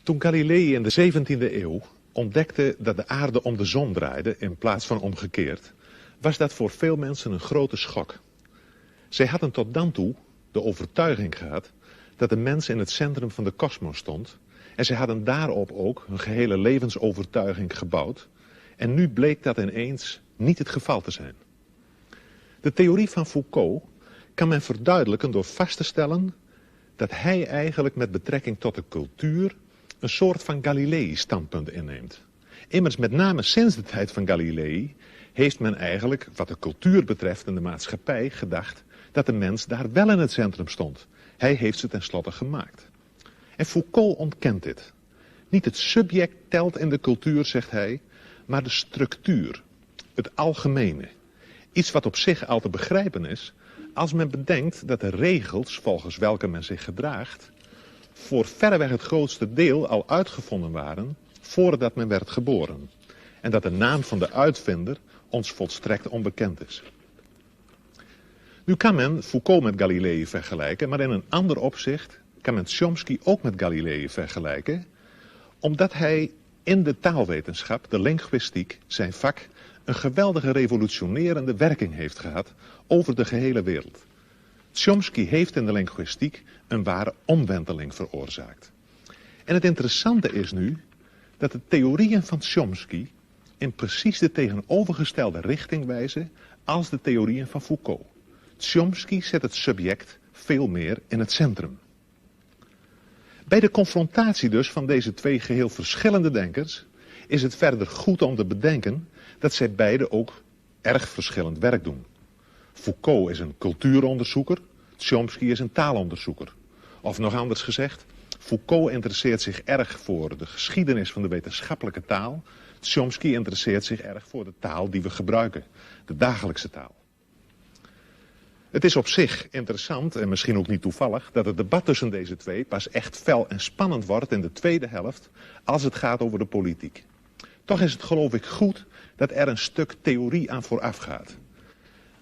Toen Galilei in de 17e eeuw ontdekte dat de aarde om de zon draaide in plaats van omgekeerd, was dat voor veel mensen een grote schok. Zij hadden tot dan toe de overtuiging gehad dat de mens in het centrum van de kosmos stond. En zij hadden daarop ook hun gehele levensovertuiging gebouwd. En nu bleek dat ineens niet het geval te zijn. De theorie van Foucault kan men verduidelijken door vast te stellen dat hij eigenlijk met betrekking tot de cultuur een soort van Galilei-standpunt inneemt. Immers met name sinds de tijd van Galilei heeft men eigenlijk, wat de cultuur betreft en de maatschappij, gedacht dat de mens daar wel in het centrum stond. Hij heeft ze tenslotte gemaakt. En Foucault ontkent dit. Niet het subject telt in de cultuur, zegt hij, maar de structuur, het algemene. Iets wat op zich al te begrijpen is, als men bedenkt dat de regels volgens welke men zich gedraagt voor verreweg het grootste deel al uitgevonden waren voordat men werd geboren. En dat de naam van de uitvinder ons volstrekt onbekend is. Nu kan men Foucault met Galilei vergelijken, maar in een ander opzicht kan men Chomsky ook met Galilei vergelijken, omdat hij in de taalwetenschap, de linguïstiek, zijn vak, een geweldige revolutionerende werking heeft gehad over de gehele wereld. Chomsky heeft in de linguïstiek een ware omwenteling veroorzaakt. En het interessante is nu dat de theorieën van Chomsky in precies de tegenovergestelde richting wijzen als de theorieën van Foucault. Chomsky zet het subject veel meer in het centrum. Bij de confrontatie dus van deze twee geheel verschillende denkers is het verder goed om te bedenken dat zij beide ook erg verschillend werk doen. Foucault is een cultuuronderzoeker, Chomsky is een taalonderzoeker. Of nog anders gezegd, Foucault interesseert zich erg voor de geschiedenis van de wetenschappelijke taal. Chomsky interesseert zich erg voor de taal die we gebruiken, de dagelijkse taal. Het is op zich interessant, en misschien ook niet toevallig, dat het debat tussen deze twee pas echt fel en spannend wordt in de tweede helft als het gaat over de politiek. Toch is het geloof ik goed dat er een stuk theorie aan vooraf gaat.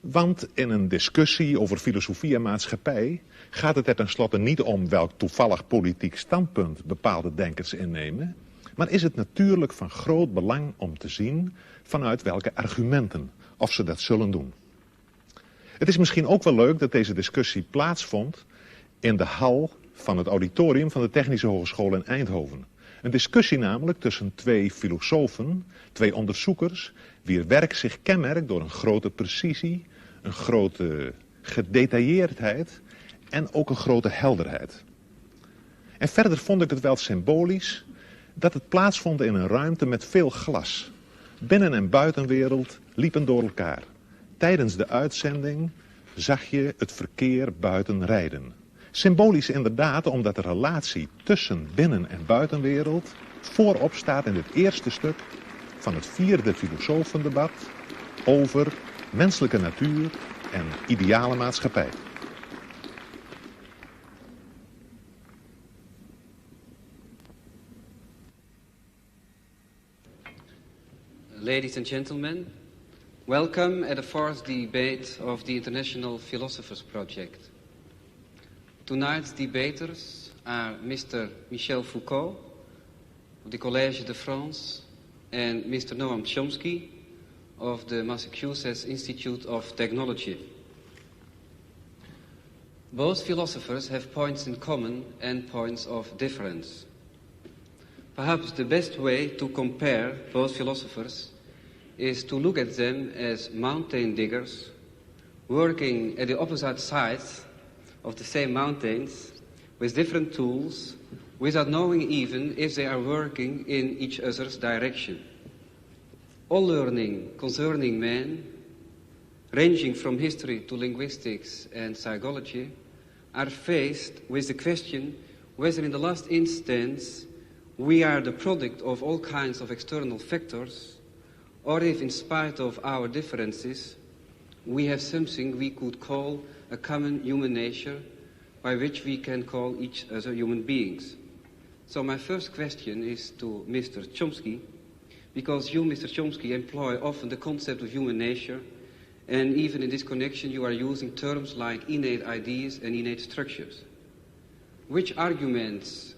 Want in een discussie over filosofie en maatschappij gaat het er tenslotte niet om welk toevallig politiek standpunt bepaalde denkers innemen, maar is het natuurlijk van groot belang om te zien vanuit welke argumenten of ze dat zullen doen. Het is misschien ook wel leuk dat deze discussie plaatsvond in de hal van het auditorium van de Technische Hogeschool in Eindhoven. Een discussie namelijk tussen twee filosofen, twee onderzoekers, wier werk zich kenmerkt door een grote precisie, een grote gedetailleerdheid en ook een grote helderheid. En verder vond ik het wel symbolisch dat het plaatsvond in een ruimte met veel glas. Binnen- en buitenwereld liepen door elkaar. Tijdens de uitzending zag je het verkeer buiten rijden. Symbolisch inderdaad, omdat de relatie tussen binnen- en buitenwereld voorop staat in het eerste stuk van het 4e filosofendebat over menselijke natuur en ideale maatschappij. Ladies and gentlemen, welcome at the 4th debate of the International Philosophers Project. Tonight's debaters are Mr. Michel Foucault of the Collège de France and Mr. Noam Chomsky of the Massachusetts Institute of Technology. Both philosophers have points in common and points of difference. Perhaps the best way to compare both philosophers is to look at them as mountain diggers working at the opposite sides of the same mountains with different tools without knowing even if they are working in each other's direction. All learning concerning man, ranging from history to linguistics and psychology, are faced with the question whether in the last instance we are the product of all kinds of external factors, or if in spite of our differences we have something we could call a common human nature by which we can call each other human beings. So my first question is to Mr. Chomsky, because you, Mr. Chomsky, employ often the concept of human nature, and even in this connection you are using terms like innate ideas and innate structures. Which arguments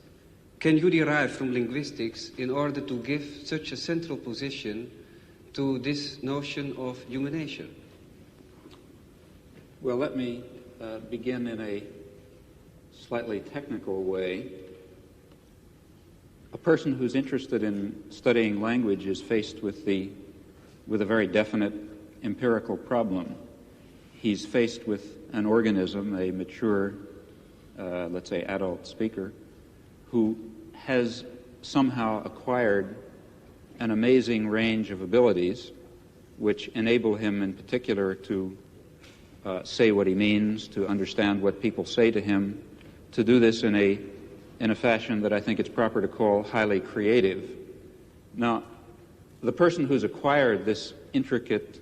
can you derive from linguistics in order to give such a central position to this notion of human nature? Well, let me begin in a slightly technical way. A person who's interested in studying language is faced with a very definite empirical problem. He's faced with an organism, a mature, let's say adult speaker, who has somehow acquired an amazing range of abilities which enable him in particular to say what he means, to understand what people say to him, to do this in a fashion that I think it's proper to call highly creative. Now, the person who's acquired this intricate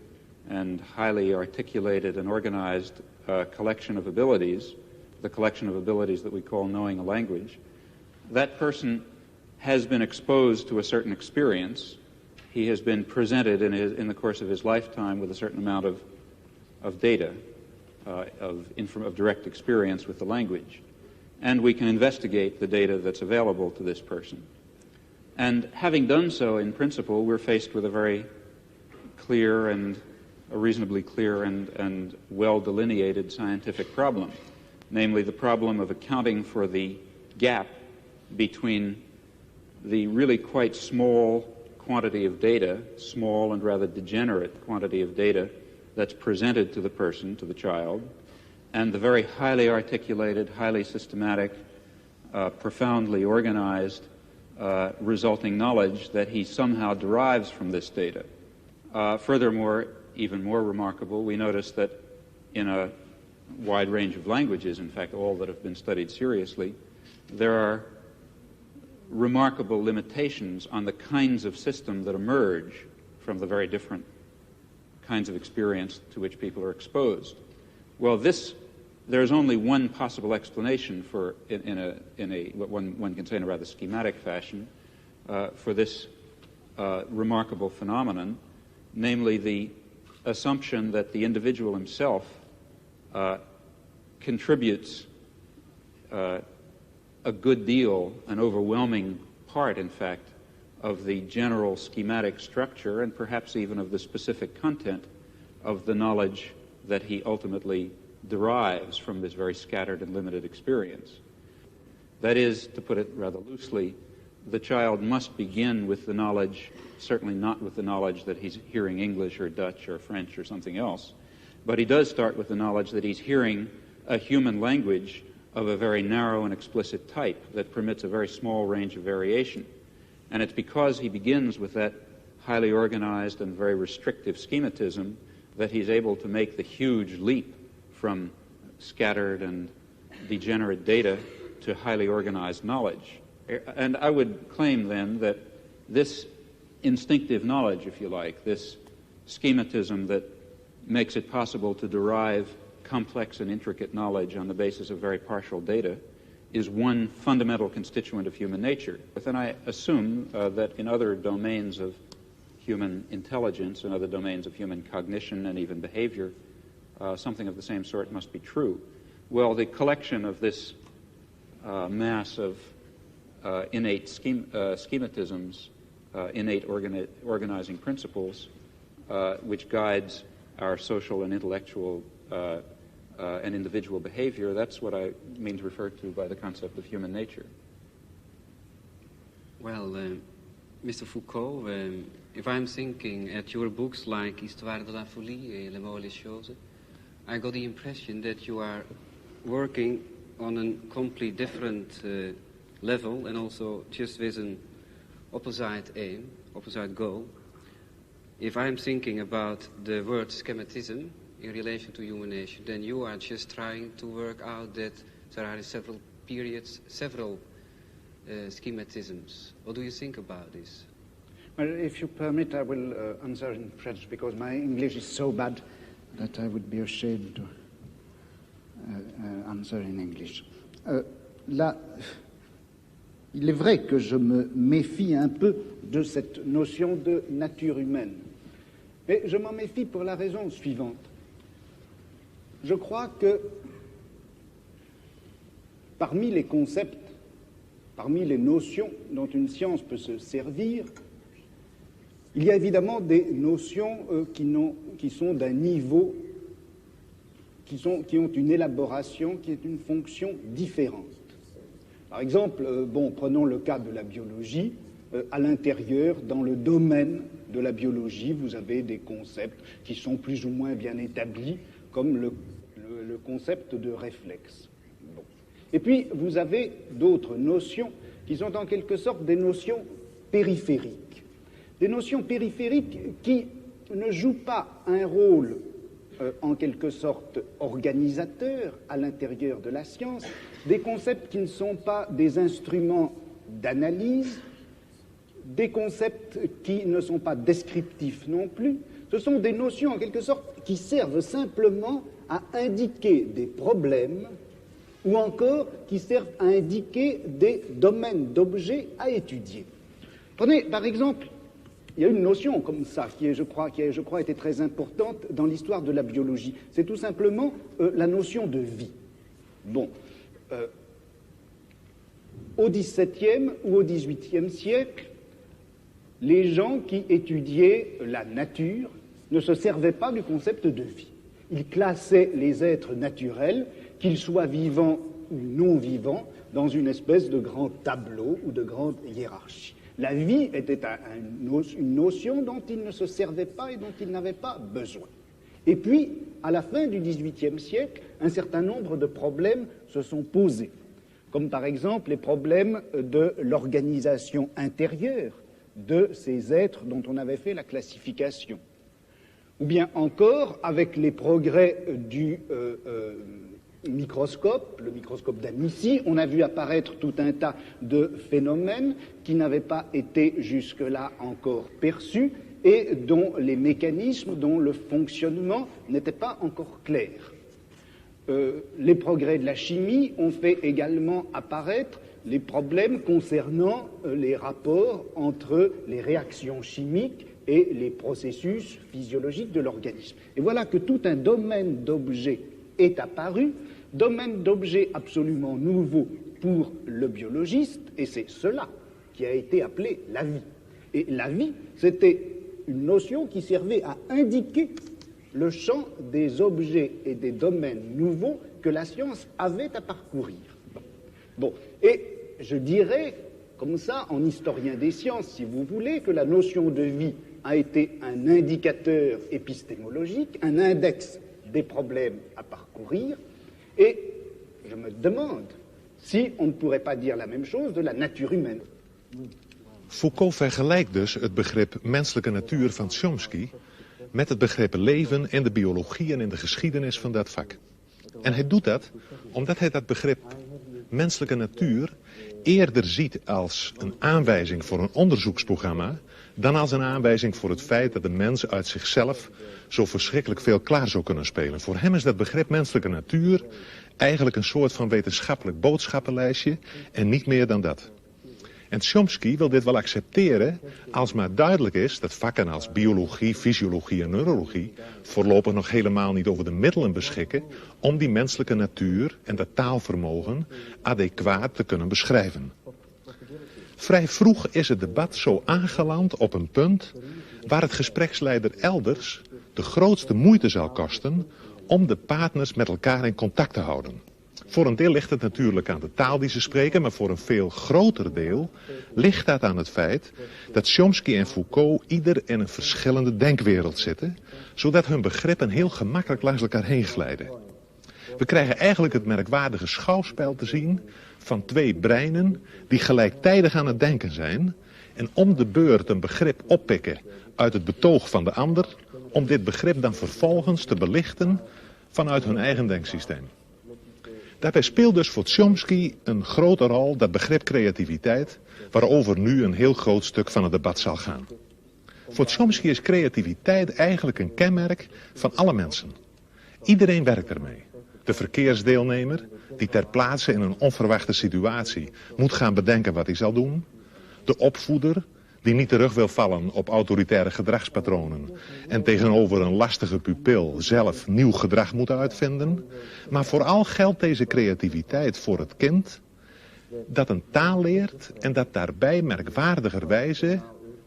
and highly articulated and organized collection of abilities, the collection of abilities that we call knowing a language, that person has been exposed to a certain experience. He has been presented in the course of his lifetime with a certain amount of data, of direct experience with the language. And we can investigate the data that's available to this person. And having done so, in principle, we're faced with a very clear and a reasonably clear and well-delineated scientific problem, namely the problem of accounting for the gap between the really quite small quantity of data, small and rather degenerate quantity of data that's presented to the person, to the child, and the very highly articulated, highly systematic, profoundly organized resulting knowledge that he somehow derives from this data. Furthermore, even more remarkable, we notice that in a wide range of languages, in fact all that have been studied seriously, there are remarkable limitations on the kinds of system that emerge from the very different kinds of experience to which people are exposed. Well, there's only one possible explanation for, what one can say in a rather schematic fashion, for this remarkable phenomenon, namely the assumption that the individual himself contributes a good deal, an overwhelming part, in fact, of the general schematic structure and perhaps even of the specific content of the knowledge that he ultimately derives from this very scattered and limited experience. That is, to put it rather loosely, the child must begin with the knowledge, certainly not with the knowledge that he's hearing English or Dutch or French or something else, but he does start with the knowledge that he's hearing a human language of a very narrow and explicit type that permits a very small range of variation. And it's because he begins with that highly organized and very restrictive schematism that he's able to make the huge leap from scattered and degenerate data to highly organized knowledge. And I would claim then that this instinctive knowledge, if you like, this schematism that makes it possible to derive complex and intricate knowledge on the basis of very partial data, is one fundamental constituent of human nature. But then I assume that in other domains of human intelligence and other domains of human cognition and even behavior, something of the same sort must be true. Well, the collection of this mass of innate schematisms, innate organizing principles, which guides our social and intellectual and individual behavior, that's what I mean to refer to by the concept of human nature. Well, Mr. Foucault, if I'm thinking at your books like Histoire de la folie et Les mots et les choses, I got the impression that you are working on a completely different level and also just with an opposite aim, opposite goal. If I'm thinking about the word schematism in relation to human nature, then you are just trying to work out that there are several periods, several schematisms. What do you think about this? Well, if you permit, I will answer in French, because my English is so bad that I would be ashamed to answer in English. Là, il est vrai que je me méfie un peu de cette notion de nature humaine. Mais je m'en méfie pour la raison suivante. Je crois que parmi les concepts parmi les notions dont une science peut se servir, il y a évidemment des notions qui sont d'un niveau, qui ont une élaboration, qui est une fonction différente. Par exemple, prenons le cas de la biologie. À l'intérieur, dans le domaine de la biologie, vous avez des concepts qui sont plus ou moins bien établis, comme le concept de réflexe. Bon. Et puis, vous avez d'autres notions qui sont en quelque sorte des notions périphériques. Des notions périphériques qui ne jouent pas un rôle en quelque sorte organisateur à l'intérieur de la science, des concepts qui ne sont pas des instruments d'analyse, des concepts qui ne sont pas descriptifs non plus. Ce sont des notions en quelque sorte qui servent simplement à indiquer des problèmes ou encore qui servent à indiquer des domaines d'objets à étudier. Prenez par exemple, il y a une notion comme ça qui, je crois, été très importante dans l'histoire de la biologie. C'est tout simplement la notion de vie. Bon, au XVIIe ou au XVIIIe siècle, les gens qui étudiaient la nature ne se servaient pas du concept de vie. Ils classaient les êtres naturels, qu'ils soient vivants ou non vivants, dans une espèce de grand tableau ou de grande hiérarchie. La vie était une notion dont ils ne se servaient pas et dont ils n'avaient pas besoin. Et puis, à la fin du XVIIIe siècle, un certain nombre de problèmes se sont posés, comme par exemple les problèmes de l'organisation intérieure de ces êtres dont on avait fait la classification. Ou bien encore, avec les progrès du microscope, le microscope d'Amici, on a vu apparaître tout un tas de phénomènes qui n'avaient pas été jusque-là encore perçus et dont les mécanismes, dont le fonctionnement n'était pas encore clair. Les progrès de la chimie ont fait également apparaître les problèmes concernant les rapports entre les réactions chimiques et les processus physiologiques de l'organisme. Et voilà que tout un domaine d'objets est apparu, domaine d'objets absolument nouveau pour le biologiste, et c'est cela qui a été appelé la vie. Et la vie, c'était une notion qui servait à indiquer le champ des objets et des domaines nouveaux que la science avait à parcourir. Bon, et je dirais, comme ça, en historien des sciences, si vous voulez, que la notion de vie a été un indicateur épistémologique, un index des problèmes à parcourir, et je me demande si on ne pourrait pas dire la même chose de la nature humaine. Foucault vergelijkt dus het begrip menselijke natuur van Chomsky met het begrip leven in de biologie en in de geschiedenis van dat vak. En hij doet dat omdat hij dat begrip menselijke natuur eerder ziet als een aanwijzing voor een onderzoeksprogramma dan als een aanwijzing voor het feit dat de mens uit zichzelf zo verschrikkelijk veel klaar zou kunnen spelen. Voor hem is dat begrip menselijke natuur eigenlijk een soort van wetenschappelijk boodschappenlijstje en niet meer dan dat. En Chomsky wil dit wel accepteren als maar duidelijk is dat vakken als biologie, fysiologie en neurologie voorlopig nog helemaal niet over de middelen beschikken om die menselijke natuur en dat taalvermogen adequaat te kunnen beschrijven. Vrij vroeg is het debat zo aangeland op een punt waar het gespreksleider elders de grootste moeite zal kosten om de partners met elkaar in contact te houden. Voor een deel ligt het natuurlijk aan de taal die ze spreken, maar voor een veel groter deel ligt dat aan het feit dat Chomsky en Foucault ieder in een verschillende denkwereld zitten, zodat hun begrippen heel gemakkelijk langs elkaar heen glijden. We krijgen eigenlijk het merkwaardige schouwspel te zien van twee breinen die gelijktijdig aan het denken zijn en om de beurt een begrip oppikken uit het betoog van de ander, om dit begrip dan vervolgens te belichten vanuit hun eigen denksysteem. Daarbij speelt dus voor Chomsky een grote rol dat begrip creativiteit, waarover nu een heel groot stuk van het debat zal gaan. Voor Chomsky is creativiteit eigenlijk een kenmerk van alle mensen. Iedereen werkt ermee. De verkeersdeelnemer, die ter plaatse in een onverwachte situatie moet gaan bedenken wat hij zal doen. De opvoeder, die niet terug wil vallen op autoritaire gedragspatronen en tegenover een lastige pupil zelf nieuw gedrag moet uitvinden. Maar vooral geldt deze creativiteit voor het kind dat een taal leert en dat daarbij merkwaardigerwijze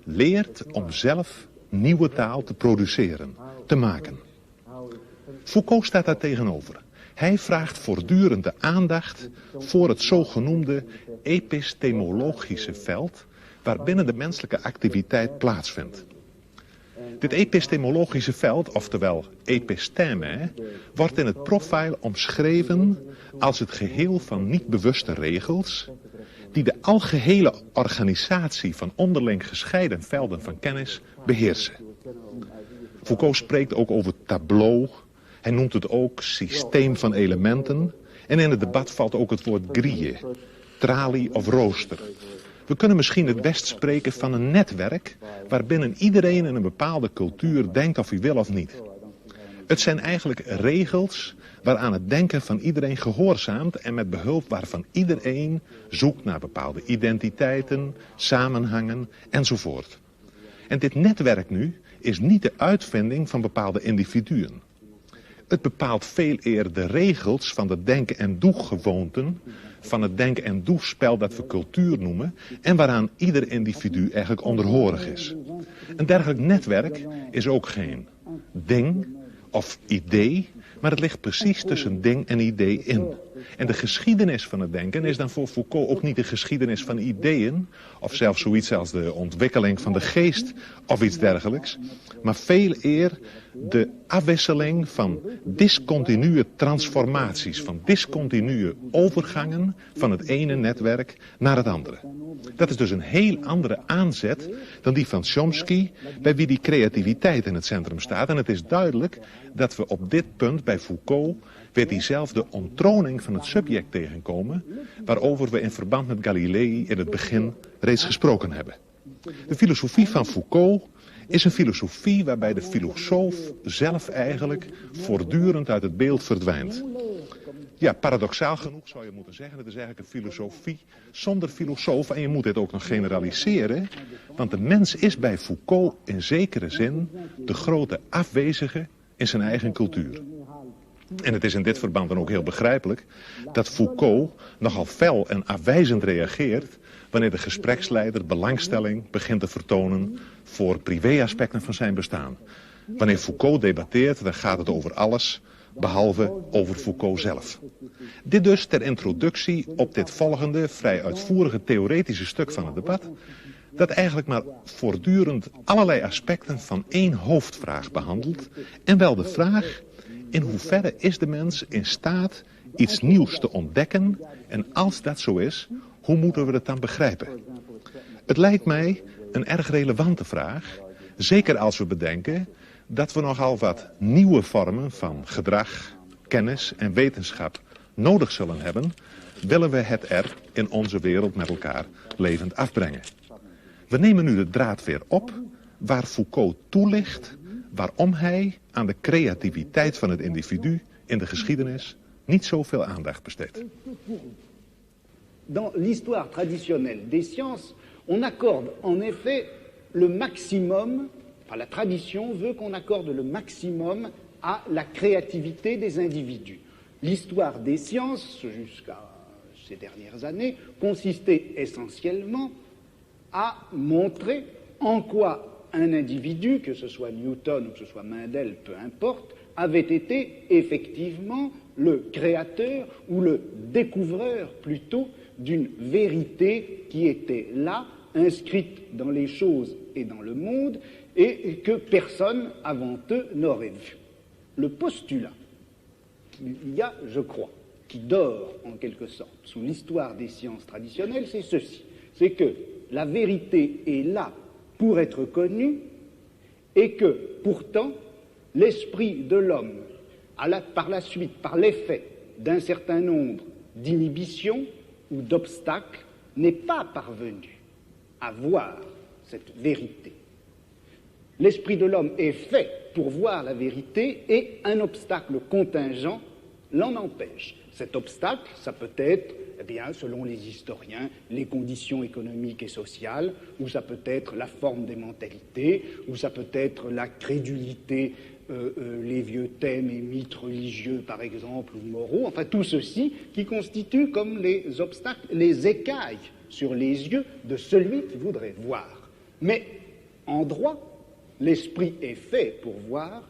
leert om zelf nieuwe taal te produceren, te maken. Foucault staat daar tegenover. Hij vraagt voortdurend de aandacht voor het zogenoemde epistemologische veld waarbinnen de menselijke activiteit plaatsvindt. Dit epistemologische veld, oftewel episteme, wordt in het profiel omschreven als het geheel van niet bewuste regels die de algehele organisatie van onderling gescheiden velden van kennis beheersen. Foucault spreekt ook over tableau, hij noemt het ook systeem van elementen en in het debat valt ook het woord grille, tralie of rooster. We kunnen misschien het best spreken van een netwerk waarbinnen iedereen in een bepaalde cultuur denkt of hij wil of niet. Het zijn eigenlijk regels waaraan het denken van iedereen gehoorzaamt en met behulp waarvan iedereen zoekt naar bepaalde identiteiten, samenhangen enzovoort. En dit netwerk nu is niet de uitvinding van bepaalde individuen. Het bepaalt veel eer de regels van de denken- en doegewoonten, van het denken- en doespel dat we cultuur noemen en waaraan ieder individu eigenlijk onderhorig is. Een dergelijk netwerk is ook geen ding of idee, maar het ligt precies tussen ding en idee in. En de geschiedenis van het denken is dan voor Foucault ook niet de geschiedenis van ideeën, of zelfs zoiets als de ontwikkeling van de geest of iets dergelijks, maar veel eer de afwisseling van discontinue transformaties, van discontinue overgangen van het ene netwerk naar het andere. Dat is dus een heel andere aanzet dan die van Chomsky, bij wie die creativiteit in het centrum staat. En het is duidelijk dat we op dit punt bij Foucault weer diezelfde onttroning van het subject tegenkomen, waarover we in verband met Galilei in het begin reeds gesproken hebben. De filosofie van Foucault is een filosofie waarbij de filosoof zelf eigenlijk voortdurend uit het beeld verdwijnt. Ja, paradoxaal genoeg zou je moeten zeggen, het is eigenlijk een filosofie zonder filosoof en je moet dit ook nog generaliseren, want de mens is bij Foucault in zekere zin de grote afwezige in zijn eigen cultuur. En het is in dit verband dan ook heel begrijpelijk dat Foucault nogal fel en afwijzend reageert wanneer de gespreksleider belangstelling begint te vertonen voor privéaspecten van zijn bestaan. Wanneer Foucault debatteert, dan gaat het over alles, behalve over Foucault zelf. Dit dus ter introductie op dit volgende, vrij uitvoerige theoretische stuk van het debat, dat eigenlijk maar voortdurend allerlei aspecten van één hoofdvraag behandelt, en wel de vraag: in hoeverre is de mens in staat iets nieuws te ontdekken en als dat zo is, hoe moeten we het dan begrijpen? Het lijkt mij een erg relevante vraag, zeker als we bedenken dat we nogal wat nieuwe vormen van gedrag, kennis en wetenschap nodig zullen hebben, willen we het er in onze wereld met elkaar levend afbrengen. We nemen nu de draad weer op waar Foucault toelicht waarom hij aan de creativiteit van het individu in de geschiedenis niet zoveel aandacht besteedt. Dans l'histoire traditionnelle des sciences, on accorde en effet le maximum, enfin la tradition veut qu'on accorde le maximum à la créativité des individus. L'histoire des sciences, jusqu'à ces dernières années, consistait essentiellement à montrer en quoi un individu, que ce soit Newton ou que ce soit Mendel, peu importe, avait été effectivement le créateur ou le découvreur plutôt d'une vérité qui était là, inscrite dans les choses et dans le monde, et que personne avant eux n'aurait vu. Le postulat qu'il y a, je crois, qui dort en quelque sorte sous l'histoire des sciences traditionnelles, c'est ceci, c'est que la vérité est là pour être connue et que pourtant l'esprit de l'homme, par la suite, par l'effet d'un certain nombre d'inhibitions ou d'obstacles, n'est pas parvenu à voir cette vérité. L'esprit de l'homme est fait pour voir la vérité et un obstacle contingent l'en empêche. Cet obstacle, ça peut être, eh bien, selon les historiens, les conditions économiques et sociales, ou ça peut être la forme des mentalités, ou ça peut être la crédulité les vieux thèmes et mythes religieux, par exemple, ou moraux, enfin tout ceci qui constitue comme les obstacles, les écailles sur les yeux de celui qui voudrait voir. Mais en droit, l'esprit est fait pour voir,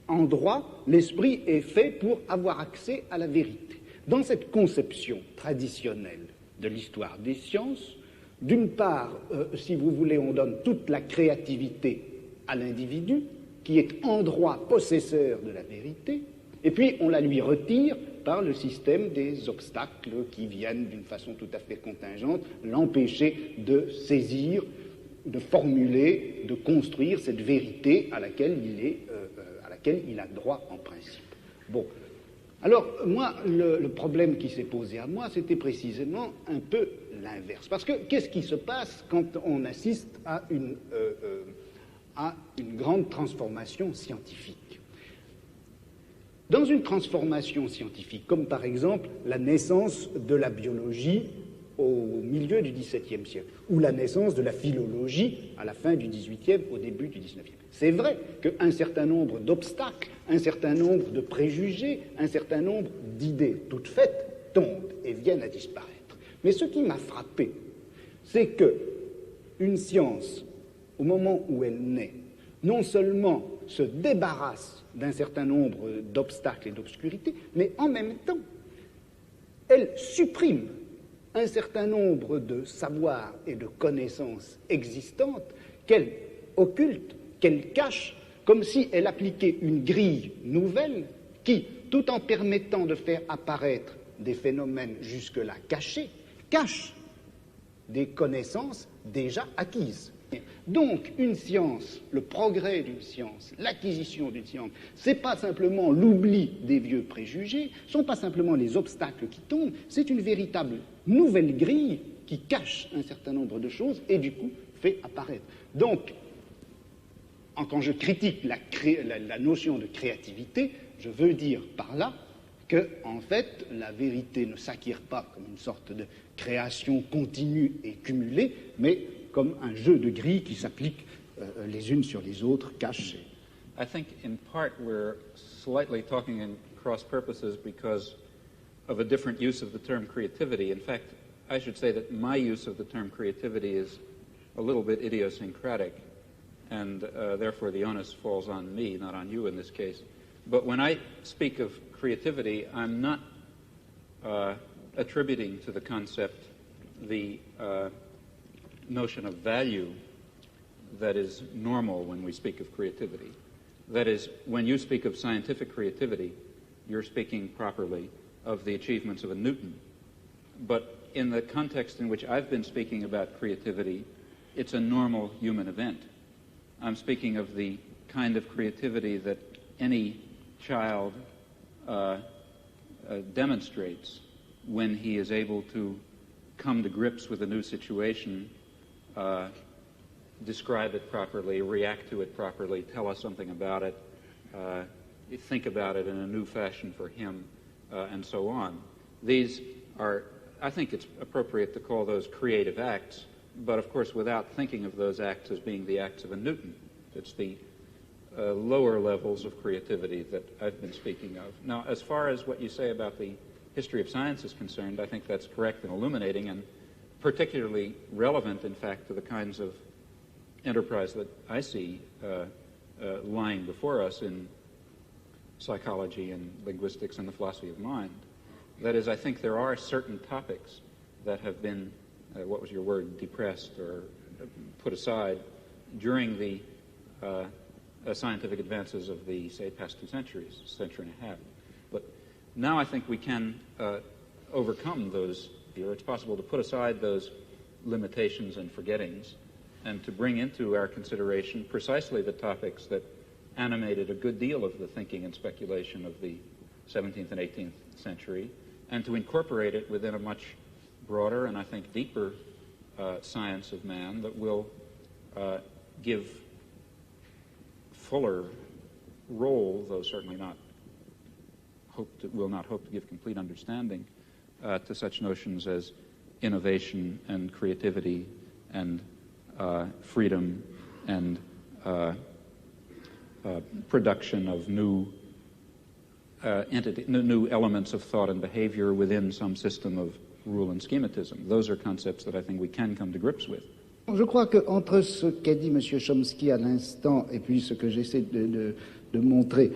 en droit, l'esprit est fait pour avoir accès à la vérité. Dans cette conception traditionnelle de l'histoire des sciences, d'une part, si vous voulez, on donne toute la créativité à l'individu, qui est en droit possesseur de la vérité, et puis on la lui retire par le système des obstacles qui viennent d'une façon tout à fait contingente l'empêcher de saisir, de formuler, de construire cette vérité à laquelle il a droit en principe. Bon. Alors, moi, le problème qui s'est posé à moi, c'était précisément un peu l'inverse. Parce que qu'est-ce qui se passe quand on assiste à une grande transformation scientifique? Dans une transformation scientifique, comme par exemple la naissance de la biologie au milieu du XVIIe siècle, ou la naissance de la philologie à la fin du XVIIIe, au début du XIXe. C'est vrai qu'un certain nombre d'obstacles, un certain nombre de préjugés, un certain nombre d'idées toutes faites tombent et viennent à disparaître. Mais ce qui m'a frappé, c'est que une science, au moment où elle naît, non seulement se débarrasse d'un certain nombre d'obstacles et d'obscurités, mais en même temps, elle supprime un certain nombre de savoirs et de connaissances existantes qu'elle occulte, qu'elle cache, comme si elle appliquait une grille nouvelle qui, tout en permettant de faire apparaître des phénomènes jusque-là cachés, cache des connaissances déjà acquises. Donc, une science, le progrès d'une science, l'acquisition d'une science, c'est pas simplement l'oubli des vieux préjugés, ce sont pas simplement les obstacles qui tombent, c'est une véritable nouvelle grille qui cache un certain nombre de choses et du coup fait apparaître. Donc, quand je critique la notion de créativité, je veux dire par là que, en fait, la vérité ne s'acquiert pas comme une sorte de création continue et cumulée, mais comme un jeu de grilles qui s'appliquent les unes sur les autres, cachées. I think in part we're slightly talking in cross purposes because of a different use of the term creativity. In fact, I should say that my use of the term creativity is a little bit idiosyncratic, and therefore the onus falls on me, not on you in this case. But when I speak of creativity, I'm not attributing to the concept the notion of value that is normal when we speak of creativity. That is, when you speak of scientific creativity, you're speaking properly of the achievements of a Newton. But in the context in which I've been speaking about creativity, it's a normal human event. I'm speaking of the kind of creativity that any child demonstrates when he is able to come to grips with a new situation, describe it properly, react to it properly, tell us something about it, think about it in a new fashion for him, and so on. These are, I think it's appropriate to call those creative acts, but of course without thinking of those acts as being the acts of a Newton. It's the lower levels of creativity that I've been speaking of. Now, as far as what you say about the history of science is concerned, I think that's correct and illuminating, and particularly relevant, in fact, to the kinds of enterprise that I see lying before us in psychology and linguistics and the philosophy of mind. That is, I think there are certain topics that have been, what was your word, depressed or put aside during the scientific advances of the, say, past 2 centuries, century and a half. But now I think we can overcome those, or it's possible to put aside those limitations and forgettings and to bring into our consideration precisely the topics that animated a good deal of the thinking and speculation of the 17th and 18th century, and to incorporate it within a much broader and I think deeper science of man that will give fuller role, though certainly not will not hope to give complete understanding to such notions as innovation and creativity and freedom and production of new new elements of thought and behavior within some system of rule and schematism. Those are concepts that I think we can come to grips with. Je crois qu'entre ce qu'a dit M. Chomsky à l'instant et puis ce que j'essaie de montrer,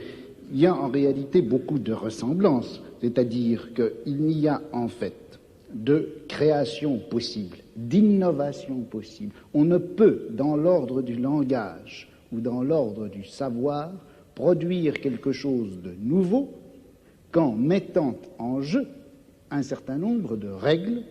il y a en réalité beaucoup de ressemblances. C'est-à-dire qu'il n'y a en fait de création possible, d'innovation possible. On ne peut, dans l'ordre du langage ou dans l'ordre du savoir, produire quelque chose de nouveau qu'en mettant en jeu un certain nombre de règles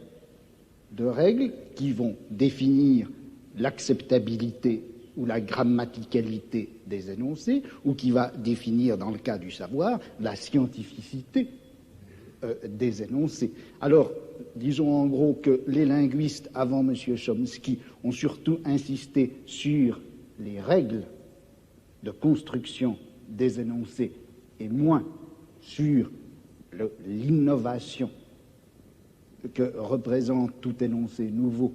qui vont définir l'acceptabilité ou la grammaticalité des énoncés, ou qui va définir, dans le cas du savoir, la scientificité des énoncés. Alors, disons en gros que les linguistes, avant M. Chomsky, ont surtout insisté sur les règles de construction des énoncés et moins sur l'innovation que représente tout énoncé nouveau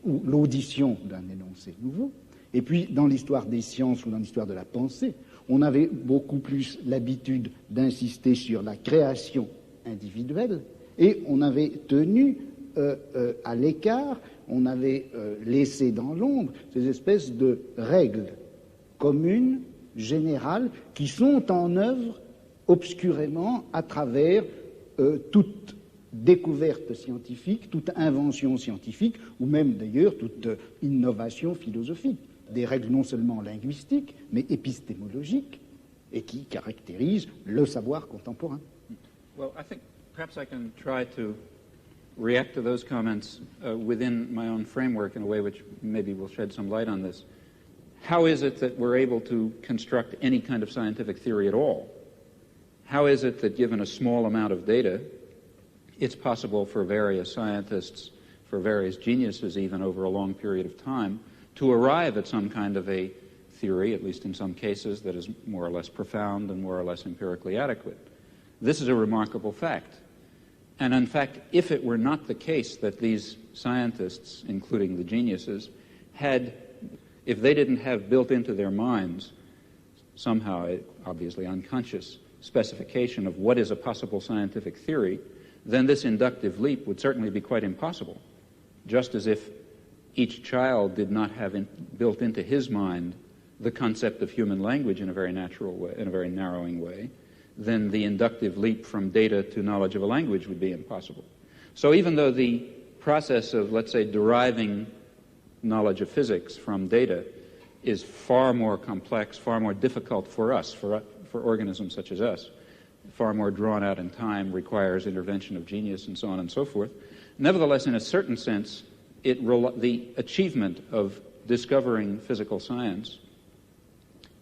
ou l'audition d'un énoncé nouveau. Et puis, dans l'histoire des sciences ou dans l'histoire de la pensée, on avait beaucoup plus l'habitude d'insister sur la création individuelle et on avait tenu à l'écart, on avait laissé dans l'ombre ces espèces de règles communes, générales, qui sont en œuvre obscurément à travers toute découverte scientifique, toute invention scientifique, ou même d'ailleurs toute innovation philosophique. Des règles non seulement linguistiques, mais épistémologiques, et qui caractérisent le savoir contemporain. Well, I think perhaps I can try to react to those comments within my own framework in a way which maybe will shed some light on this. How is it that we're able to construct any kind of scientific theory at all? How is it that given a small amount of data, it's possible for various scientists, for various geniuses even over a long period of time, to arrive at some kind of a theory, at least in some cases, that is more or less profound and more or less empirically adequate? This is a remarkable fact. And in fact, if it were not the case that these scientists, including the geniuses, if they didn't have built into their minds somehow, obviously unconscious, specification of what is a possible scientific theory, then this inductive leap would certainly be quite impossible. Just as if each child did not have built into his mind the concept of human language in a very natural way, in a very narrowing way, then the inductive leap from data to knowledge of a language would be impossible. So even though the process of, let's say, deriving knowledge of physics from data is far more complex, far more difficult for us, for organisms such as us, far more drawn out in time, requires intervention of genius and so on and so forth, nevertheless, in a certain sense, the achievement of discovering physical science,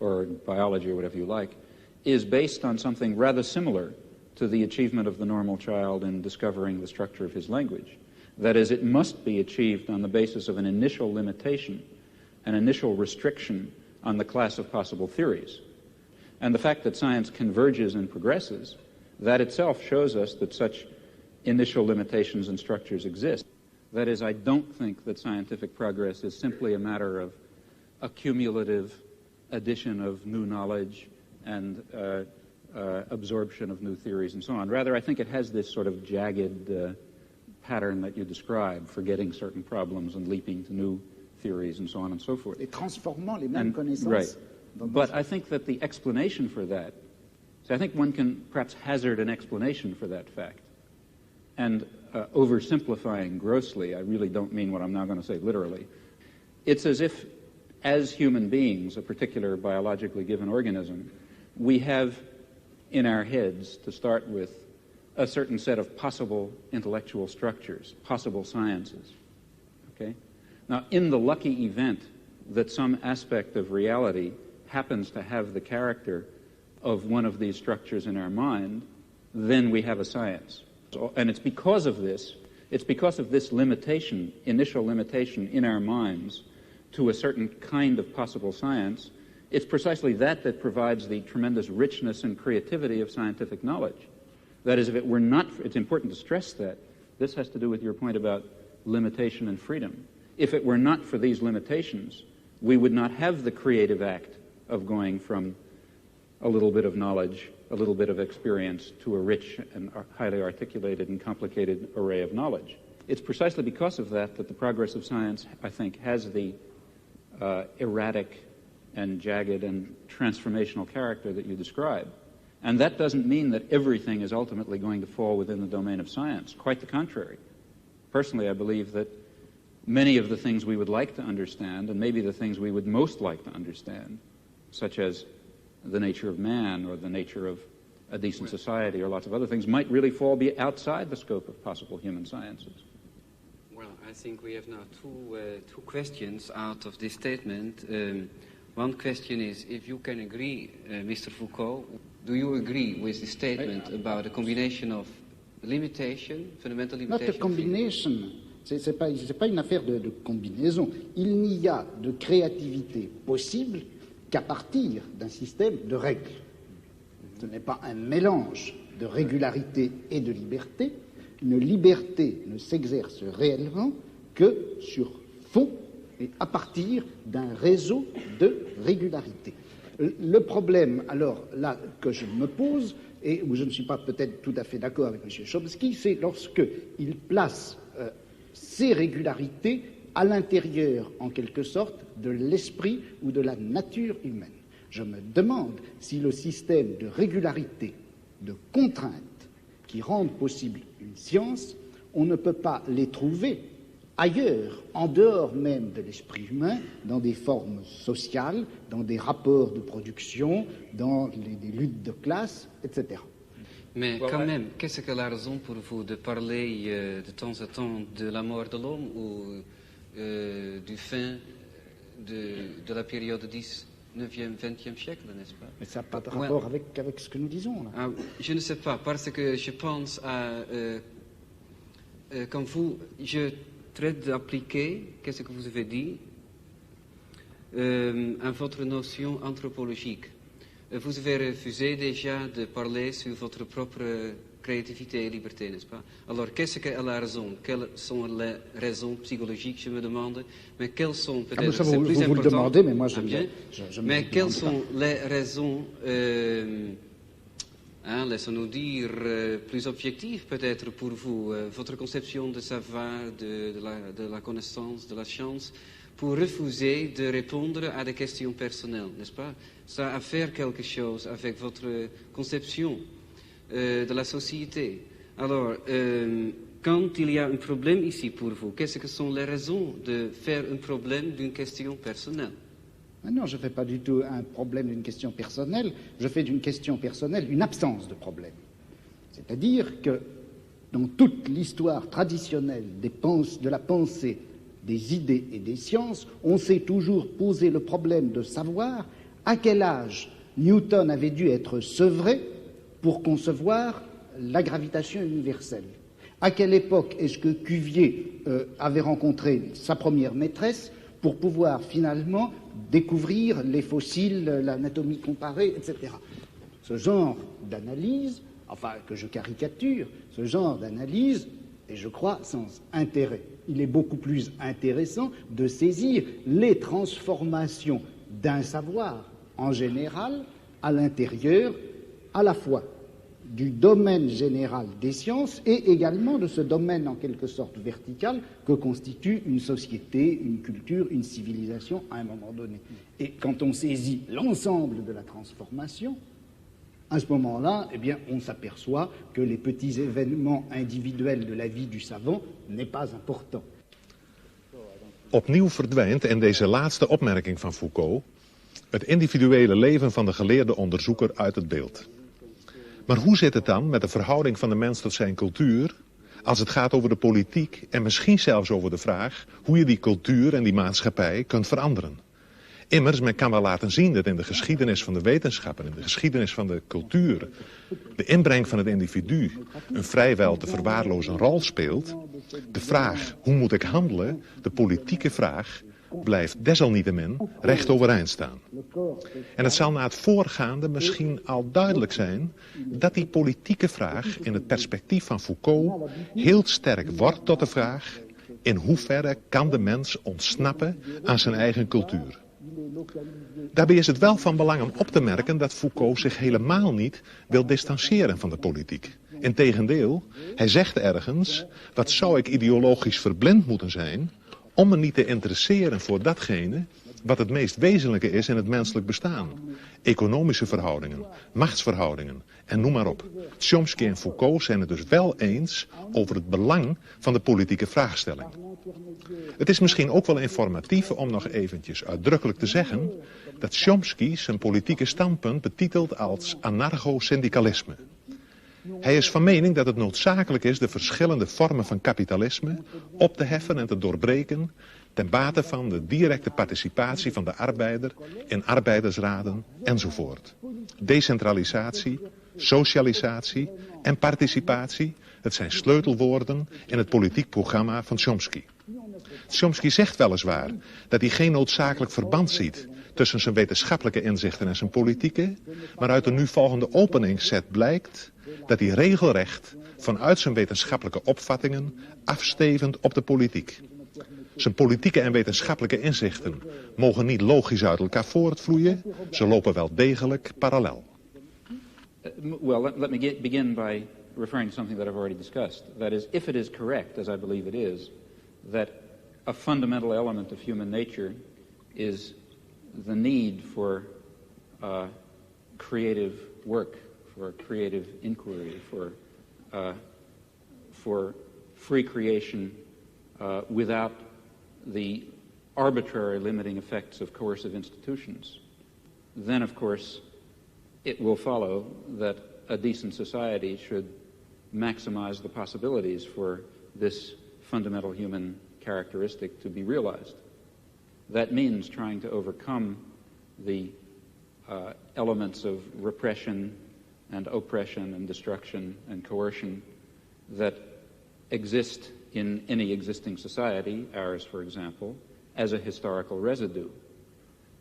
or biology or whatever you like, is based on something rather similar to the achievement of the normal child in discovering the structure of his language. That is, it must be achieved on the basis of an initial limitation, an initial restriction on the class of possible theories. And the fact that science converges and progresses, that itself shows us that such initial limitations and structures exist. That is, I don't think that scientific progress is simply a matter of a cumulative addition of new knowledge and absorption of new theories and so on. Rather, I think it has this sort of jagged pattern that you described, forgetting certain problems and leaping to new theories and so on and so forth. Et transformant les mêmes connaissances. Right. But I think that the explanation for that, so I think one can perhaps hazard an explanation for that fact. And oversimplifying grossly, I really don't mean what I'm now going to say literally. It's as if, as human beings, a particular biologically given organism, we have in our heads, to start with, a certain set of possible intellectual structures, possible sciences. Okay? Now, in the lucky event that some aspect of reality happens to have the character of one of these structures in our mind, then we have a science. And it's because of this limitation, initial limitation in our minds to a certain kind of possible science, it's precisely that provides the tremendous richness and creativity of scientific knowledge. That is, if it were not, it's important to stress that. This has to do with your point about limitation and freedom. If it were not for these limitations, we would not have the creative act of going from a little bit of knowledge, a little bit of experience, to a rich and highly articulated and complicated array of knowledge. It's precisely because of that that the progress of science, I think, has the erratic and jagged and transformational character that you describe. And that doesn't mean that everything is ultimately going to fall within the domain of science. Quite the contrary. Personally, I believe that many of the things we would like to understand, and maybe the things we would most like to understand, such as the nature of man or the nature of a decent society or lots of other things, might really fall outside the scope of possible human sciences. Well, I think we have now two questions out of this statement. One question is, if you can agree, Mr. Foucault, do you agree with the statement about a combination of limitation, fundamental limitation? Not a combination. C'est pas une affaire de combinaison. Il n'y a de créativité possible qu'à partir d'un système de règles. Ce n'est pas un mélange de régularité et de liberté. Une liberté ne s'exerce réellement que sur fond et à partir d'un réseau de régularité. Le problème, alors là, que je me pose, et où je ne suis pas peut-être tout à fait d'accord avec M. Chomsky, c'est lorsqu'il place ces régularités à l'intérieur, en quelque sorte, de l'esprit ou de la nature humaine. Je me demande si le système de régularité, de contraintes qui rendent possible une science, on ne peut pas les trouver ailleurs, en dehors même de l'esprit humain, dans des formes sociales, dans des rapports de production, dans des luttes de classe, etc. Mais quand même, qu'est-ce que la raison pour vous de parler de temps en temps de la mort de l'homme ou du fin de la période 19e, 20e siècle, n'est-ce pas? Mais ça n'a pas de rapport avec ce que nous disons, là. Ah, je ne sais pas, parce que je pense à... quand je traite d'appliquer, qu'est-ce que vous avez dit, à votre notion anthropologique. Vous avez refusé déjà de parler sur votre propre créativité et liberté, n'est-ce pas? Alors, qu'est-ce qu'elle a raison? Quelles sont les raisons psychologiques, je me demande? Mais quelles sont peut-être... ça, vous le demandez, mais moi, mais quelles sont les raisons, laissons-nous dire, plus objectives peut-être pour vous, votre conception de savoir, de la connaissance, de la science, pour refuser de répondre à des questions personnelles, n'est-ce pas? Ça a à faire quelque chose avec votre conception de la société. Alors, quand il y a un problème ici pour vous, qu'est-ce que sont les raisons de faire un problème d'une question personnelle? Non, je ne fais pas du tout un problème d'une question personnelle, je fais d'une question personnelle une absence de problème. C'est-à-dire que dans toute l'histoire traditionnelle de la pensée, des idées et des sciences, on s'est toujours posé le problème de savoir à quel âge Newton avait dû être sevré pour concevoir la gravitation universelle. À quelle époque est-ce que Cuvier avait rencontré sa première maîtresse pour pouvoir finalement découvrir les fossiles, l'anatomie comparée, etc. Ce genre d'analyse, enfin que je caricature, ce genre d'analyse est, je crois, sans intérêt. Il est beaucoup plus intéressant de saisir les transformations d'un savoir en général à l'intérieur à la fois du domaine général des sciences et également de ce domaine en quelque sorte vertical que constitue une société, une culture, une civilisation à un moment donné. Et quand on saisit l'ensemble de la transformation, à ce moment-là, eh bien, on s'aperçoit que les petits événements individuels de la vie du savant n'est pas important. Opnieuw verdwijnt in deze laatste opmerking van Foucault het individuele leven van de geleerde onderzoeker uit het beeld. Maar hoe zit het dan met de verhouding van de mens tot zijn cultuur als het gaat over de politiek en misschien zelfs over de vraag hoe je die cultuur en die maatschappij kunt veranderen? Immers, men kan wel laten zien dat in de geschiedenis van de wetenschap en in de geschiedenis van de cultuur de inbreng van het individu een vrijwel te verwaarlozen rol speelt. De vraag, hoe moet ik handelen, de politieke vraag, blijft desalniettemin recht overeind staan. En het zal na het voorgaande misschien al duidelijk zijn dat die politieke vraag in het perspectief van Foucault heel sterk wordt tot de vraag: in hoeverre kan de mens ontsnappen aan zijn eigen cultuur? Daarbij is het wel van belang om op te merken dat Foucault zich helemaal niet wil distancieren van de politiek. Integendeel, hij zegt ergens, wat zou ik ideologisch verblind moeten zijn om me niet te interesseren voor datgene wat het meest wezenlijke is in het menselijk bestaan. Economische verhoudingen, machtsverhoudingen en noem maar op. Chomsky en Foucault zijn het dus wel eens over het belang van de politieke vraagstelling. Het is misschien ook wel informatief om nog eventjes uitdrukkelijk te zeggen dat Chomsky zijn politieke standpunt betitelt als anarcho-syndicalisme. Hij is van mening dat het noodzakelijk is de verschillende vormen van kapitalisme op te heffen en te doorbreken ten bate van de directe participatie van de arbeider in arbeidersraden enzovoort. Decentralisatie, socialisatie en participatie, het zijn sleutelwoorden in het politiek programma van Chomsky. Chomsky zegt weliswaar dat hij geen noodzakelijk verband ziet tussen zijn wetenschappelijke inzichten en zijn politieke, maar uit de nu volgende openingsset blijkt dat hij regelrecht vanuit zijn wetenschappelijke opvattingen afstevend op de politiek. Zijn politieke en wetenschappelijke inzichten mogen niet logisch uit elkaar voortvloeien, ze lopen wel degelijk parallel. Well, let me begin by referring to something that I've already discussed. That is, if it is correct, as I believe it is, that a fundamental element of human nature is the need for creative work, for creative inquiry, for free creation without the arbitrary limiting effects of coercive institutions, then of course it will follow that a decent society should maximize the possibilities for this fundamental human characteristic to be realized. That means trying to overcome the elements of repression and oppression and destruction and coercion that exist in any existing society, ours for example, as a historical residue.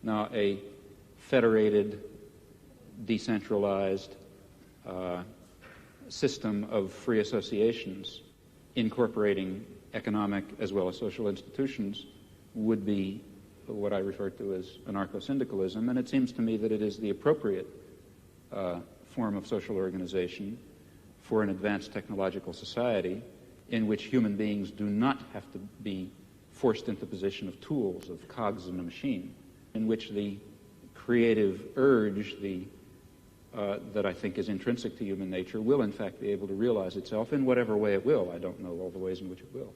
Now, a federated, decentralized system of free associations incorporating economic as well as social institutions would be what I refer to as anarcho-syndicalism, and it seems to me that it is the appropriate form of social organization for an advanced technological society in which human beings do not have to be forced into the position of tools, of cogs in a machine, in which the creative urge that I think is intrinsic to human nature will in fact be able to realize itself in whatever way it will. I don't know all the ways in which it will.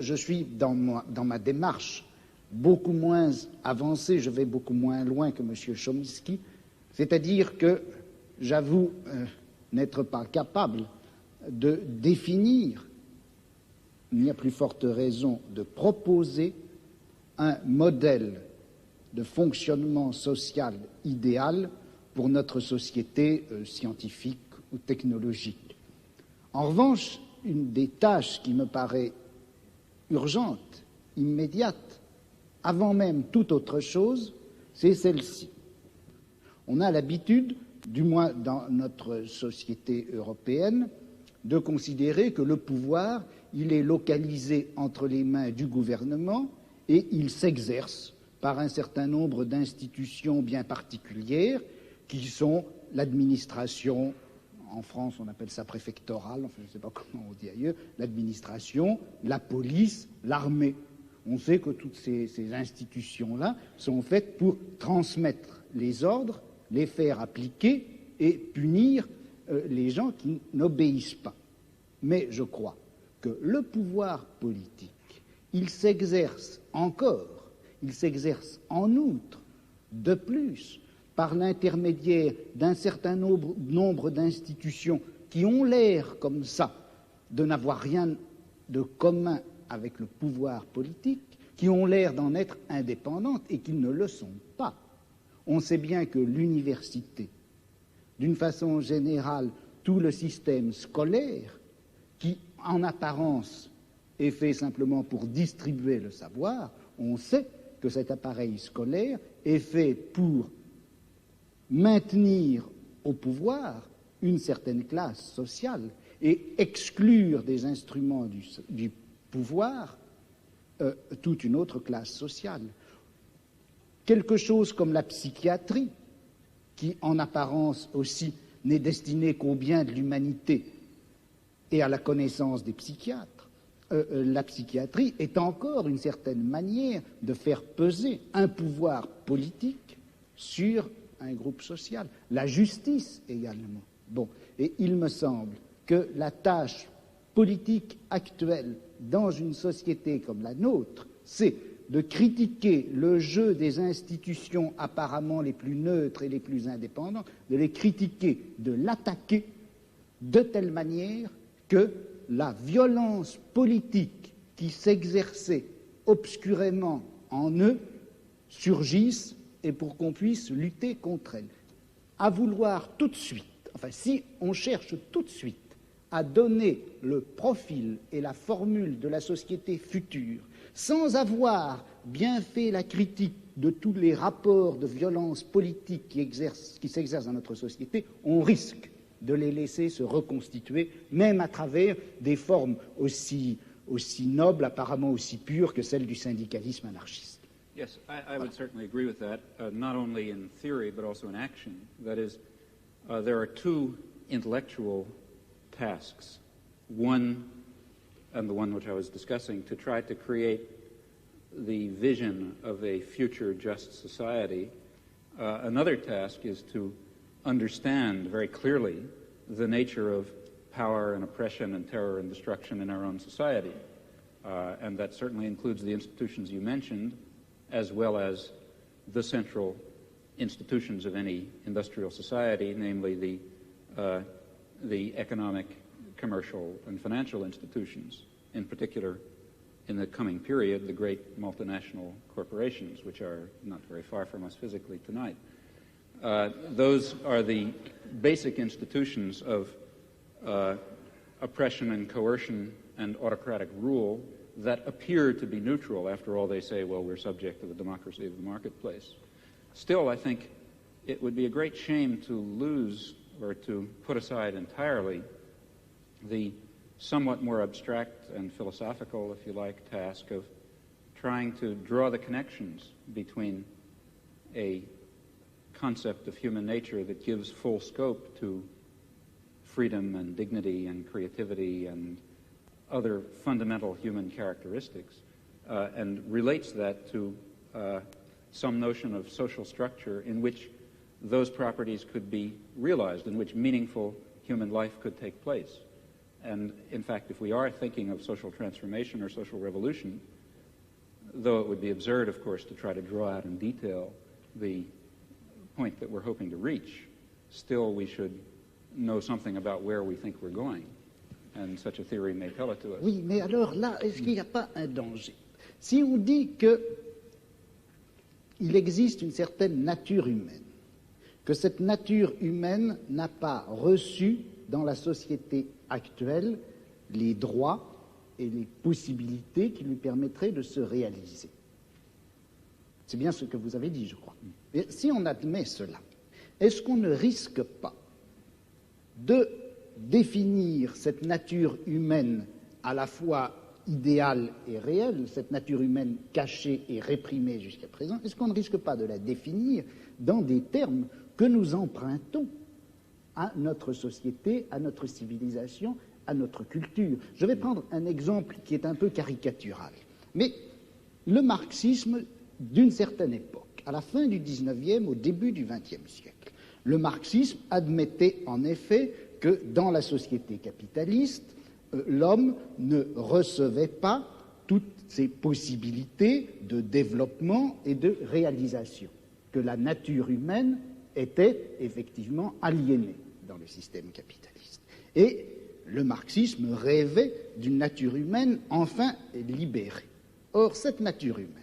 Je suis dans ma démarche beaucoup moins avancé, je vais beaucoup moins loin que M. Chomsky, c'est-à-dire que j'avoue n'être pas capable de définir, il n'y a plus forte raison de proposer un modèle de fonctionnement social idéal pour notre société scientifique ou technologique. En revanche, une des tâches qui me paraît urgente, immédiate, avant même toute autre chose, c'est celle-ci. On a l'habitude, du moins dans notre société européenne, de considérer que le pouvoir, il est localisé entre les mains du gouvernement et il s'exerce par un certain nombre d'institutions bien particulières qui sont l'administration, en France on appelle ça préfectorale, enfin je ne sais pas comment on dit ailleurs, l'administration, la police, l'armée. On sait que toutes ces institutions-là sont faites pour transmettre les ordres, les faire appliquer et punir les gens qui n'obéissent pas. Mais je crois que le pouvoir politique, il s'exerce encore, il s'exerce en outre, de plus, par l'intermédiaire d'un certain nombre d'institutions qui ont l'air comme ça de n'avoir rien de commun avec le pouvoir politique, qui ont l'air d'en être indépendantes et qui ne le sont pas. On sait bien que l'université, d'une façon générale, tout le système scolaire, qui en apparence est fait simplement pour distribuer le savoir, on sait que cet appareil scolaire est fait pour maintenir au pouvoir une certaine classe sociale et exclure des instruments du pouvoir toute une autre classe sociale. quelque chose comme la psychiatrie, qui en apparence aussi n'est destinée qu'au bien de l'humanité et à la connaissance des psychiatres, la psychiatrie est encore une certaine manière de faire peser un pouvoir politique sur un groupe social. La justice également. Bon, et il me semble que la tâche politique actuelle dans une société comme la nôtre, c'est de critiquer le jeu des institutions apparemment les plus neutres et les plus indépendantes, de les critiquer, de l'attaquer de telle manière que la violence politique qui s'exerçait obscurément en eux surgisse et pour qu'on puisse lutter contre elle. À vouloir tout de suite, enfin si on cherche tout de suite à donner le profil et la formule de la société future, sans avoir bien fait la critique de tous les rapports de violence politique qui s'exercent dans notre société, on risque de les laisser se reconstituer, même à travers des formes aussi nobles, apparemment aussi pures que celles du syndicalisme anarchiste. Yes, I would certainly agree with that, not only in theory but also in action. That is, there are two intellectual tasks. One, and the one which I was discussing, to try to create the vision of a future just society. Another task is to understand very clearly the nature of power and oppression and terror and destruction in our own society. And that certainly includes the institutions you mentioned, as well as the central institutions of any industrial society, namely the economic, commercial, and financial institutions, in particular, in the coming period, the great multinational corporations, which are not very far from us physically tonight. Those are the basic institutions of oppression and coercion and autocratic rule that appear to be neutral. After all, they say, well, we're subject to the democracy of the marketplace. Still, I think it would be a great shame to lose or to put aside entirely the somewhat more abstract and philosophical, if you like, task of trying to draw the connections between a concept of human nature that gives full scope to freedom and dignity and creativity and other fundamental human characteristics, and relates that to some notion of social structure in which those properties could be realized, in which meaningful human life could take place. And in fact, if we are thinking of social transformation or social revolution, though it would be absurd, of course, to try to draw out in detail the point that we're hoping to reach, still we should know something about where we think we're going. And such a theory may tell it to us. Oui, mais alors là, est-ce qu'il n'y a pas un danger? Si on dit qu'il existe une certaine nature humaine, que cette nature humaine n'a pas reçu dans la société actuelle les droits et les possibilités qui lui permettraient de se réaliser. C'est bien ce que vous avez dit, je crois. Et si on admet cela, est-ce qu'on ne risque pas de définir cette nature humaine à la fois idéale et réelle, cette nature humaine cachée et réprimée jusqu'à présent, est-ce qu'on ne risque pas de la définir dans des termes que nous empruntons à notre société, à notre civilisation, à notre culture? Je vais prendre un exemple qui est un peu caricatural, mais le marxisme d'une certaine époque, à la fin du XIXe, au début du XXe siècle, le marxisme admettait en effet que dans la société capitaliste, l'homme ne recevait pas toutes ses possibilités de développement et de réalisation, que la nature humaine était effectivement aliénée dans le système capitaliste. Et le marxisme rêvait d'une nature humaine enfin libérée. Or, cette nature humaine,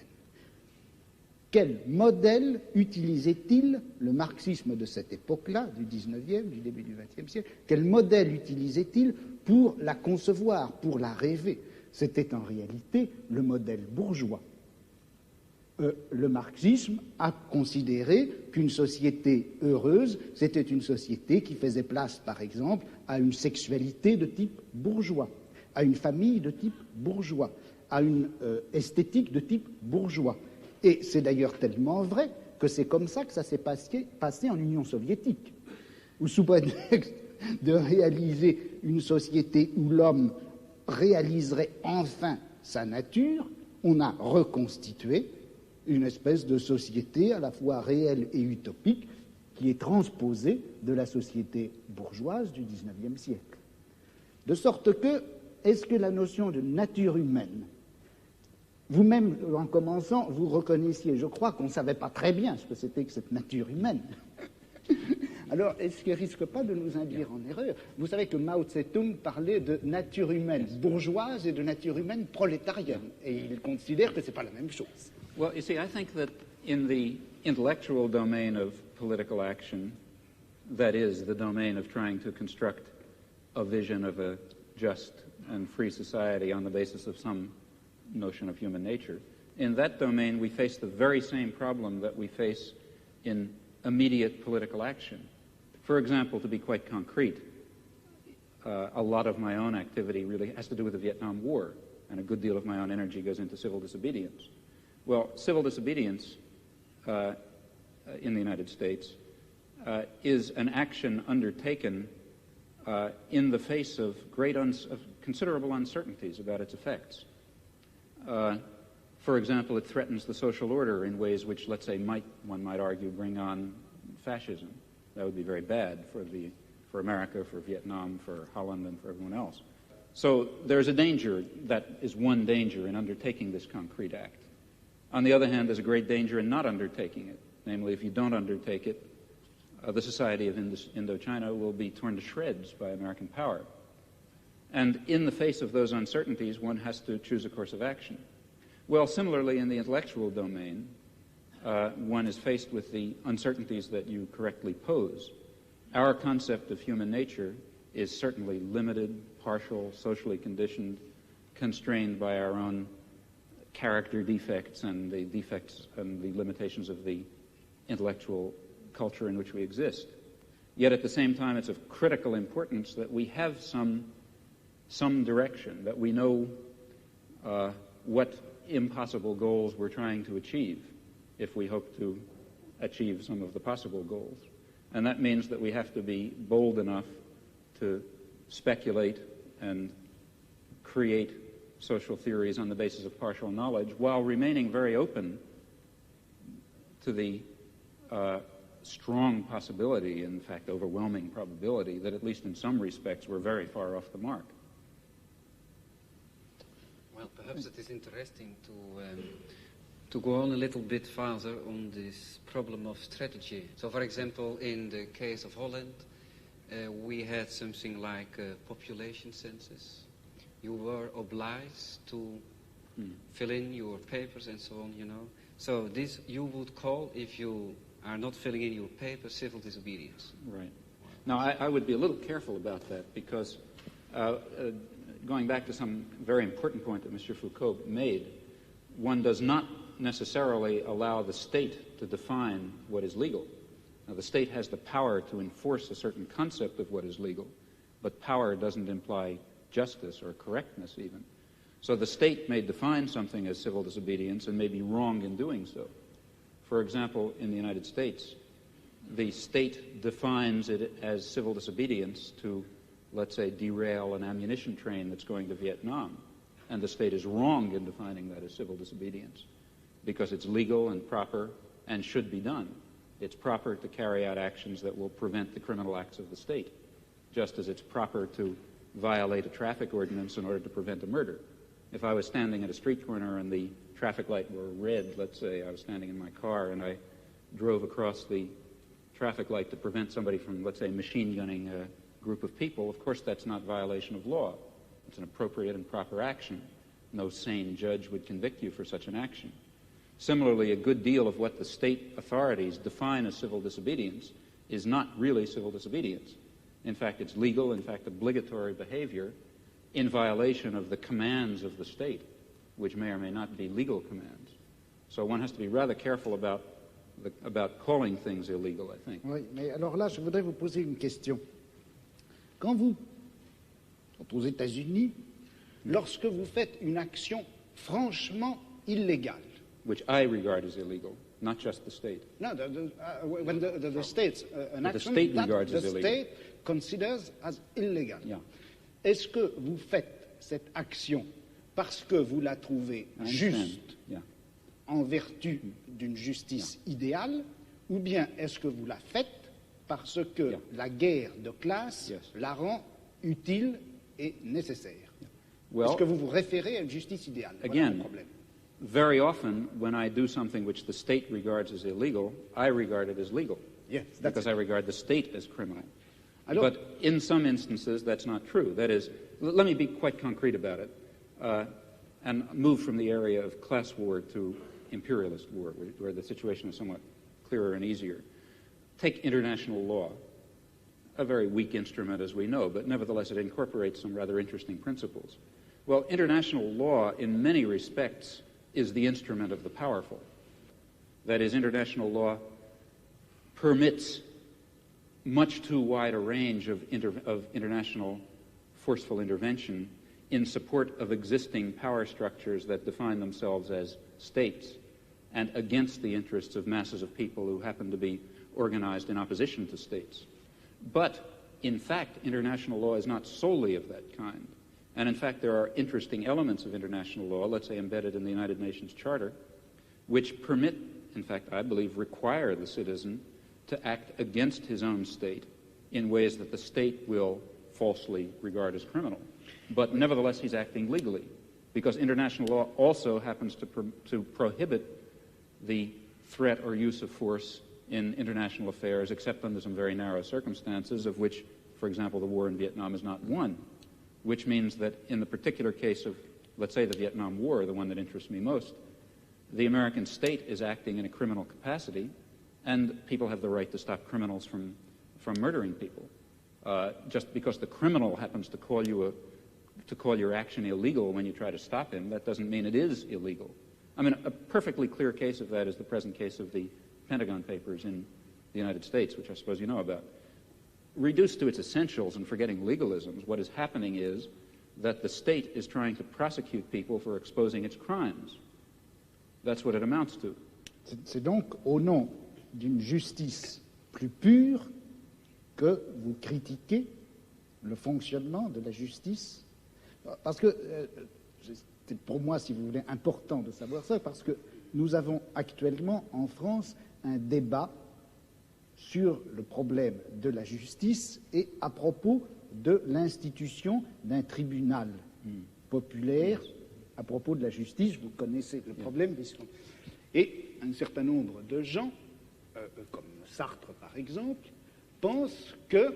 quel modèle utilisait-il le marxisme de cette époque-là, du XIXe, du début du XXe siècle, quel modèle utilisait-il pour la concevoir, pour la rêver? C'était en réalité le modèle bourgeois. Le marxisme a considéré qu'une société heureuse, c'était une société qui faisait place, par exemple, à une sexualité de type bourgeois, à une famille de type bourgeois, à une esthétique de type bourgeois. Et c'est d'ailleurs tellement vrai que c'est comme ça que ça s'est passé en Union soviétique, où sous prétexte de réaliser une société où l'homme réaliserait enfin sa nature, on a reconstitué une espèce de société à la fois réelle et utopique qui est transposée de la société bourgeoise du XIXe siècle. De sorte que, est-ce que la notion de nature humaine, vous-même, en commençant, vous reconnaissiez, je crois qu'on ne savait pas très bien ce que c'était que cette nature humaine. Alors, est-ce qu'il ne risque pas de nous induire en erreur? Vous savez que Mao Tse-tung parlait de nature humaine bourgeoise et de nature humaine prolétarienne, et il considère que ce n'est pas la même chose. Well, you see, I think that in the intellectual domain of political action, that is, the domain of trying to construct a vision of a just and free society on the basis of some notion of human nature, in that domain we face the very same problem that we face in immediate political action. For example, to be quite concrete, a lot of my own activity really has to do with the Vietnam War, and a good deal of my own energy goes into civil disobedience. Well, civil disobedience in the United States is an action undertaken in the face of considerable uncertainties about its effects. For example, it threatens the social order in ways which, let's say, one might argue, bring on fascism. That would be very bad for America, for Vietnam, for Holland, and for everyone else. So there's a danger, that is one danger in undertaking this concrete act. On the other hand, there's a great danger in not undertaking it. Namely, if you don't undertake it, the society of Indochina will be torn to shreds by American power. And in the face of those uncertainties, one has to choose a course of action. Well, similarly, in the intellectual domain, one is faced with the uncertainties that you correctly pose. Our concept of human nature is certainly limited, partial, socially conditioned, constrained by our own character defects and the defects and the limitations of the intellectual culture in which we exist. Yet at the same time, it's of critical importance that we have some direction, that we know what impossible goals we're trying to achieve if we hope to achieve some of the possible goals. And that means that we have to be bold enough to speculate and create social theories on the basis of partial knowledge while remaining very open to the strong possibility, in fact overwhelming probability, that at least in some respects we're very far off the mark. Well, perhaps it is interesting to go on a little bit further on this problem of strategy. So, for example, in the case of Holland, we had something like a population census. You were obliged to fill in your papers and so on, you know. So this you would call, if you are not filling in your papers, civil disobedience. Right. Now, I would be a little careful about that because going back to some very important point that Mr. Foucault made, one does not necessarily allow the state to define what is legal. Now, the state has the power to enforce a certain concept of what is legal, but power doesn't imply justice or correctness even. So the state may define something as civil disobedience and may be wrong in doing so. For example, in the United States, the state defines it as civil disobedience to, let's say, derail an ammunition train that's going to Vietnam. And the state is wrong in defining that as civil disobedience because it's legal and proper and should be done. It's proper to carry out actions that will prevent the criminal acts of the state, just as it's proper to violate a traffic ordinance in order to prevent a murder. If I was standing at a street corner and the traffic light were red, let's say I was standing in my car and I drove across the traffic light to prevent somebody from, let's say, machine gunning a group of people, of course that's not violation of law. It's an appropriate and proper action. No sane judge would convict you for such an action. Similarly, a good deal of what the state authorities define as civil disobedience is not really civil disobedience. In fact, it's legal, in fact, obligatory behavior in violation of the commands of the state, which may or may not be legal commands. So one has to be rather careful about calling things illegal, I think. Oui, mais alors là, je voudrais vous poser une question. Quand aux États-Unis, lorsque vous faites une action franchement illégale, which I regard as illegal, not just the state. No, when the state's an action state that regards the as illegal. state considers as illegal. Yeah. Est-ce que vous faites cette action parce que vous la trouvez juste Yeah. en vertu d'une justice idéale, ou bien est-ce que vous la faites parce que la guerre de classe la rend utile et nécessaire? Well, est-ce que vous vous référez à une justice idéale? Voilà again, le problème. very often when I do something which the state regards as illegal, I regard it as legal. Yes, that's because I regard the state as criminal. Alors, But in some instances, that's not true. That is, let me be quite concrete about it and move from the area of class war to imperialist war, where the situation is somewhat clearer and easier. Take international law, a very weak instrument as we know, but nevertheless it incorporates some rather interesting principles. Well, international law in many respects is the instrument of the powerful. That is, international law permits much too wide a range of international forceful intervention in support of existing power structures that define themselves as states and against the interests of masses of people who happen to be organized in opposition to states. But, in fact, international law is not solely of that kind. And, in fact, there are interesting elements of international law, let's say embedded in the United Nations Charter, which permit, in fact, I believe, require the citizen to act against his own state in ways that the state will falsely regard as criminal. But nevertheless, he's acting legally, because international law also happens to prohibit the threat or use of force in international affairs, except under some very narrow circumstances, of which, for example, the war in Vietnam is not one, which means that in the particular case of, let's say, the Vietnam War, the one that interests me most, the American state is acting in a criminal capacity, and people have the right to stop criminals from murdering people. Just because the criminal happens to call your action illegal when you try to stop him, that doesn't mean it is illegal. I mean, a perfectly clear case of that is the present case of the Pentagon Papers in the United States, which I suppose you know about. Reduced to its essentials and forgetting legalisms, what is happening is that the state is trying to prosecute people for exposing its crimes. That's what it amounts to. C'est donc au nom d'une justice plus pure que vous critiquez le fonctionnement de la justice. Parce que c'est pour moi, si vous voulez, important de savoir ça, parce que nous avons actuellement en France un débat sur le problème de la justice et à propos de l'institution d'un tribunal populaire à propos de la justice. Vous connaissez le problème. Et un certain nombre de gens, comme Sartre par exemple, pensent que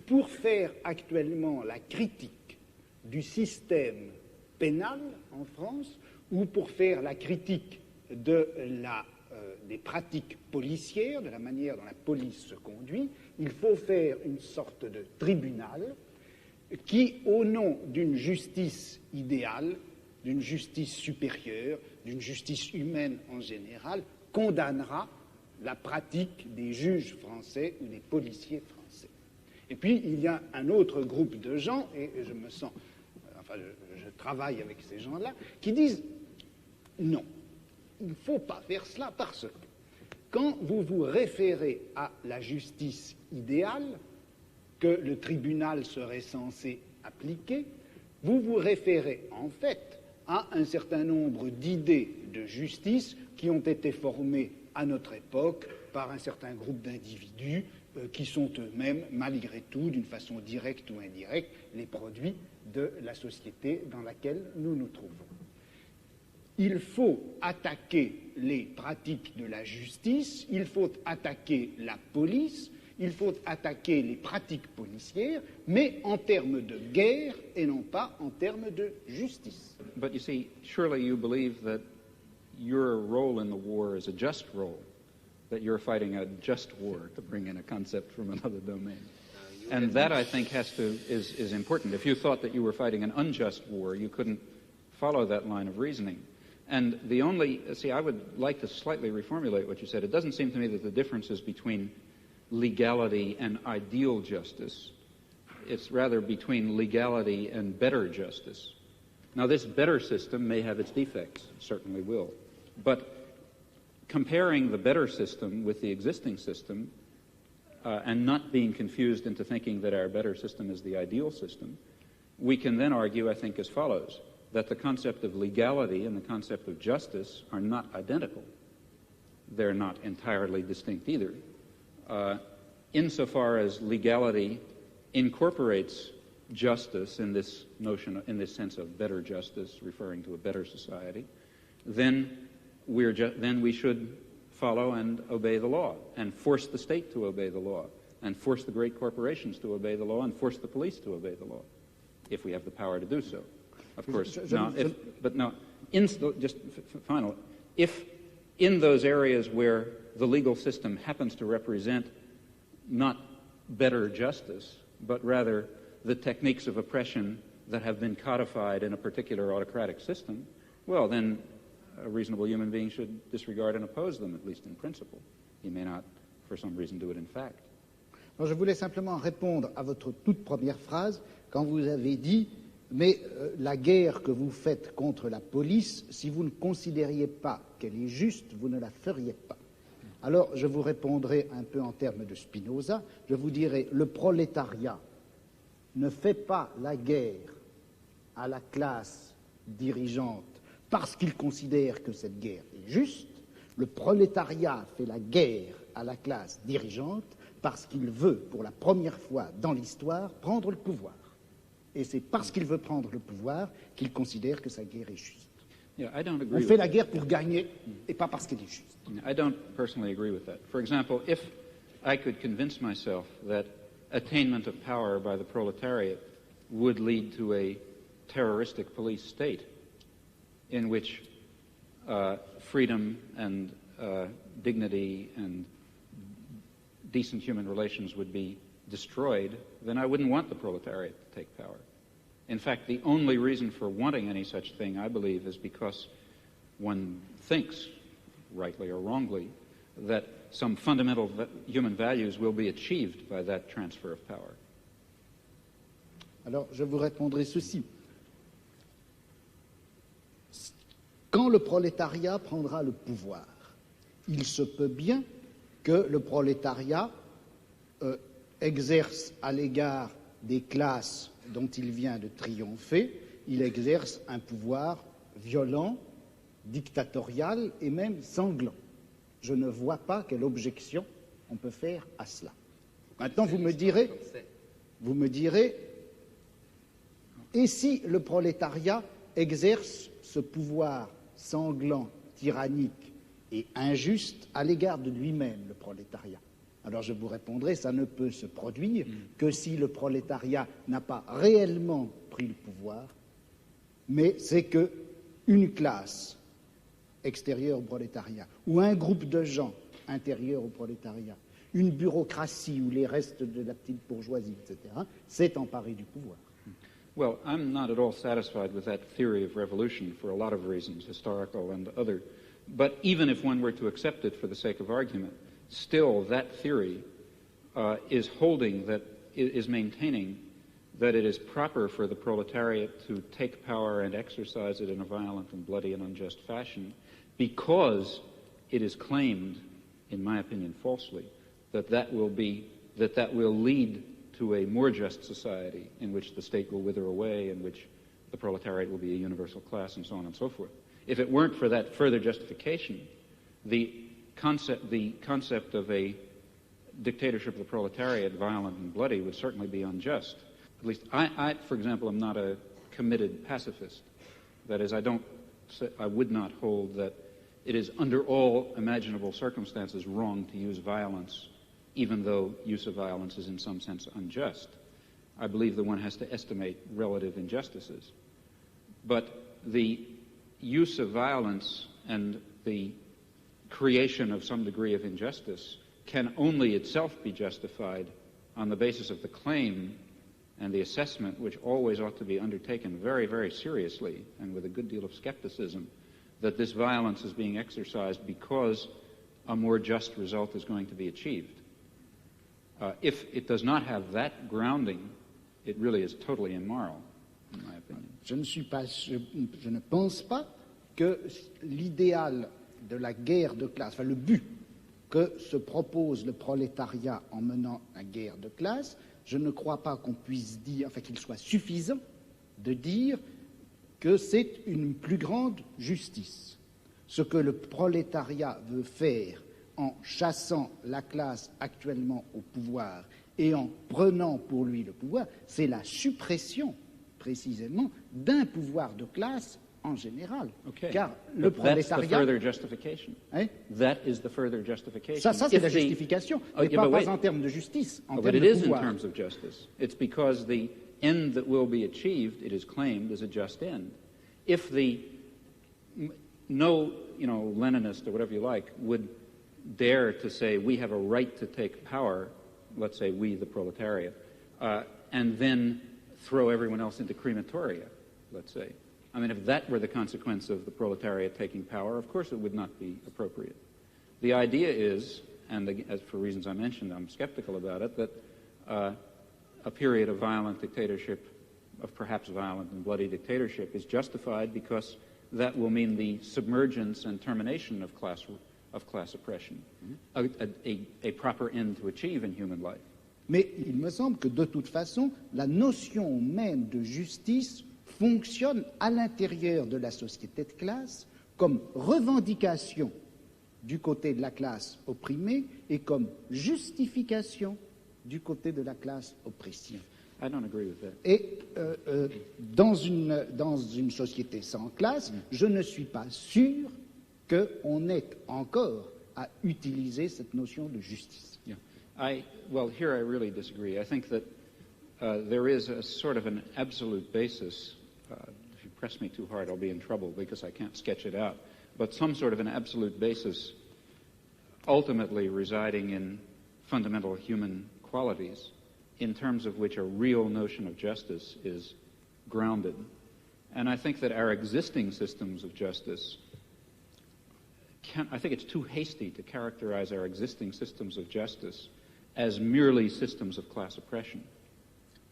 pour faire actuellement la critique du système pénal en France, ou pour faire la critique des pratiques policières, de la manière dont la police se conduit, il faut faire une sorte de tribunal qui, au nom d'une justice idéale, d'une justice supérieure, d'une justice humaine en général, condamnera la pratique des juges français ou des policiers français. Et puis, il y a un autre groupe de gens, et je me sens, je travaille avec ces gens-là, qui disent non, il ne faut pas faire cela parce que quand vous vous référez à la justice idéale que le tribunal serait censé appliquer, vous vous référez en fait à un certain nombre d'idées de justice qui ont été formées à notre époque par un certain groupe d'individus qui sont eux-mêmes, malgré tout, d'une façon directe ou indirecte, les produits de la société dans laquelle nous nous trouvons. Il faut attaquer les pratiques de la justice, il faut attaquer la police, il faut attaquer les pratiques policières, mais en termes de guerre et non pas en termes de justice. But you see, surely you believe that your role in the war is a just role, that you're fighting a just war, to bring in a concept from another domain. And that, I think, is important. If you thought that you were fighting an unjust war, you couldn't follow that line of reasoning. And I would like to slightly reformulate what you said. It doesn't seem to me that the difference is between legality and ideal justice. It's rather between legality and better justice. Now, this better system may have its defects, certainly will. But comparing the better system with the existing system and not being confused into thinking that our better system is the ideal system, we can then argue, I think, as follows, that the concept of legality and the concept of justice are not identical. They're not entirely distinct either. Insofar as legality incorporates justice in this notion, in this sense of better justice, referring to a better society, then we should follow and obey the law and force the state to obey the law and force the great corporations to obey the law and force the police to obey the law, if we have the power to do so. Of course, if in those areas where the legal system happens to represent not better justice, but rather the techniques of oppression that have been codified in a particular autocratic system, well, then a reasonable human being should disregard and oppose them, at least in principle. He may not, for some reason, do it in fact. Alors, je voulais simplement répondre à votre toute première phrase quand vous avez dit « Mais la guerre que vous faites contre la police, si vous ne considériez pas qu'elle est juste, vous ne la feriez pas. » Alors, je vous répondrai un peu en termes de Spinoza. Je vous dirai « Le prolétariat ne fait pas la guerre à la classe dirigeante parce qu'il considère que cette guerre est juste. Le prolétariat fait la guerre à la classe dirigeante parce qu'il veut, pour la première fois dans l'histoire, prendre le pouvoir. Et c'est parce qu'il veut prendre le pouvoir qu'il considère que sa guerre est juste. Yeah, I don't agree On fait la guerre pour gagner et pas parce qu'elle est juste. I don't personally agree with that. For example, if I could convince myself that attainment of power by the proletariat would lead to a terroristic police state in which freedom and dignity and decent human relations would be destroyed, then I wouldn't want the proletariat to take power. In fact, the only reason for wanting any such thing, I believe, is because one thinks, rightly or wrongly, that some fundamental human values will be achieved by that transfer of power. Alors, je vous répondrai ceci. Quand le prolétariat prendra le pouvoir, il se peut bien que le prolétariat exerce à l'égard des classes dont il vient de triompher, il exerce un pouvoir violent, dictatorial et même sanglant. Je ne vois pas quelle objection on peut faire à cela. Maintenant, vous me direz, et si le prolétariat exerce ce pouvoir sanglant, tyrannique et injuste à l'égard de lui-même, le prolétariat? Alors je vous répondrai, ça ne peut se produire que si le prolétariat n'a pas réellement pris le pouvoir, mais c'est qu'une classe extérieure au prolétariat, ou un groupe de gens intérieurs au prolétariat, une bureaucratie ou les restes de la petite bourgeoisie, etc., s'est emparé du pouvoir. Well, I'm not at all satisfied with that theory of revolution for a lot of reasons, historical and other. But even if one were to accept it for the sake of argument, still that theory is maintaining that it is proper for the proletariat to take power and exercise it in a violent and bloody and unjust fashion because it is claimed, in my opinion falsely, that will lead to a more just society in which the state will wither away, in which the proletariat will be a universal class, and so on and so forth. If it weren't for that further justification, the concept of a dictatorship of the proletariat, violent and bloody, would certainly be unjust. At least I, for example, am not a committed pacifist. That is, I would not hold that it is under all imaginable circumstances wrong to use violence, even though use of violence is in some sense unjust. I believe that one has to estimate relative injustices. But the use of violence and the creation of some degree of injustice can only itself be justified on the basis of the claim and the assessment, which always ought to be undertaken very, very seriously and with a good deal of skepticism, that this violence is being exercised because a more just result is going to be achieved. If it does not have that grounding, it really is totally immoral, in my opinion. Je ne pense pas que l'idéal de la guerre de classe, enfin le but que se propose le prolétariat en menant la guerre de classe, je ne crois pas qu'on puisse dire, enfin qu'il soit suffisant de dire que c'est une plus grande justice. Ce que le prolétariat veut faire en chassant la classe actuellement au pouvoir et en prenant pour lui le pouvoir, c'est la suppression, précisément, d'un pouvoir de classe en général. Okay. Car le prolétariat... Hein? That is the further justification. Ça c'est la justification, mais pas en termes de justice, en termes de pouvoir. But it is in terms of justice. It's because the end that will be achieved, it is claimed, is a just end. If no Leninist or whatever you like would dare to say we have a right to take power, let's say we, the proletariat, and then throw everyone else into crematoria, let's say. I mean, if that were the consequence of the proletariat taking power, of course it would not be appropriate. The idea is, and as for reasons I mentioned, I'm skeptical about it, that a period of violent dictatorship, of perhaps violent and bloody dictatorship, is justified because that will mean the submergence and termination of class oppression, a proper end to achieve in human life. Mais il me semble que de toute façon, la notion même de justice fonctionne à l'intérieur de la société de classe comme revendication du côté de la classe opprimée et comme justification du côté de la classe oppressive. I don't agree with that. Et dans une société sans classe, je ne suis pas sûr qu'on ait encore à utiliser cette notion de justice. Yeah. Well, here I really disagree. I think that there is a sort of an absolute basis. If you press me too hard, I'll be in trouble because I can't sketch it out. But some sort of an absolute basis ultimately residing in fundamental human qualities in terms of which a real notion of justice is grounded. And I think that our existing systems of justice I think it's too hasty to characterize our existing systems of justice as merely systems of class oppression.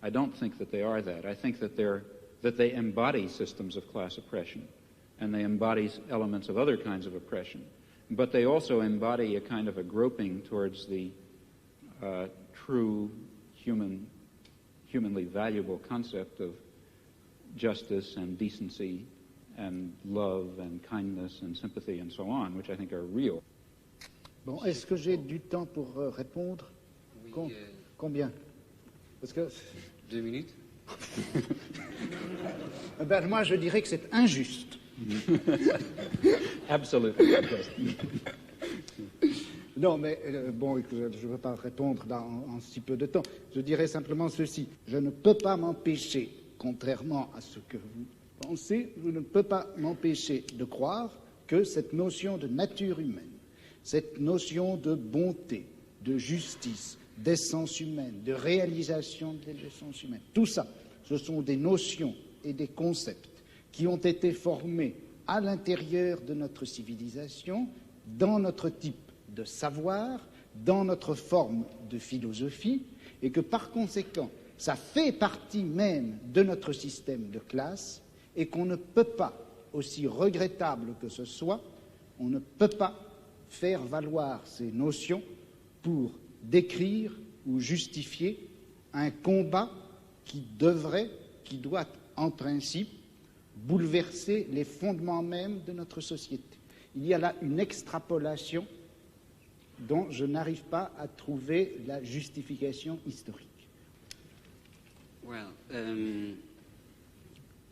I don't think that they are that. I think that they embody systems of class oppression, and they embody elements of other kinds of oppression. But they also embody a kind of a groping towards the true humanly valuable concept of justice and decency and love and kindness and sympathy and so on, which I think are real. Bon, est-ce que j'ai du temps pour répondre? Oui, Combien? Parce que 2 minutes. Ben, moi, je dirais que c'est injuste. Absolutely. Non, mais bon, je ne veux pas répondre en si peu de temps. Je dirais simplement ceci. Je ne peux pas m'empêcher, contrairement à ce que vous pensez, je ne peux pas m'empêcher de croire que cette notion de nature humaine, cette notion de bonté, de justice, d'essence humaine, de réalisation de l'essence humaine, tout ça, ce sont des notions et des concepts qui ont été formés à l'intérieur de notre civilisation, dans notre type de savoir, dans notre forme de philosophie, et que par conséquent, ça fait partie même de notre système de classe, et qu'on ne peut pas, aussi regrettable que ce soit, on ne peut pas faire valoir ces notions pour décrire ou justifier un combat qui doit en principe bouleverser les fondements mêmes de notre société. Il y a là une extrapolation dont je n'arrive pas à trouver la justification historique. Well,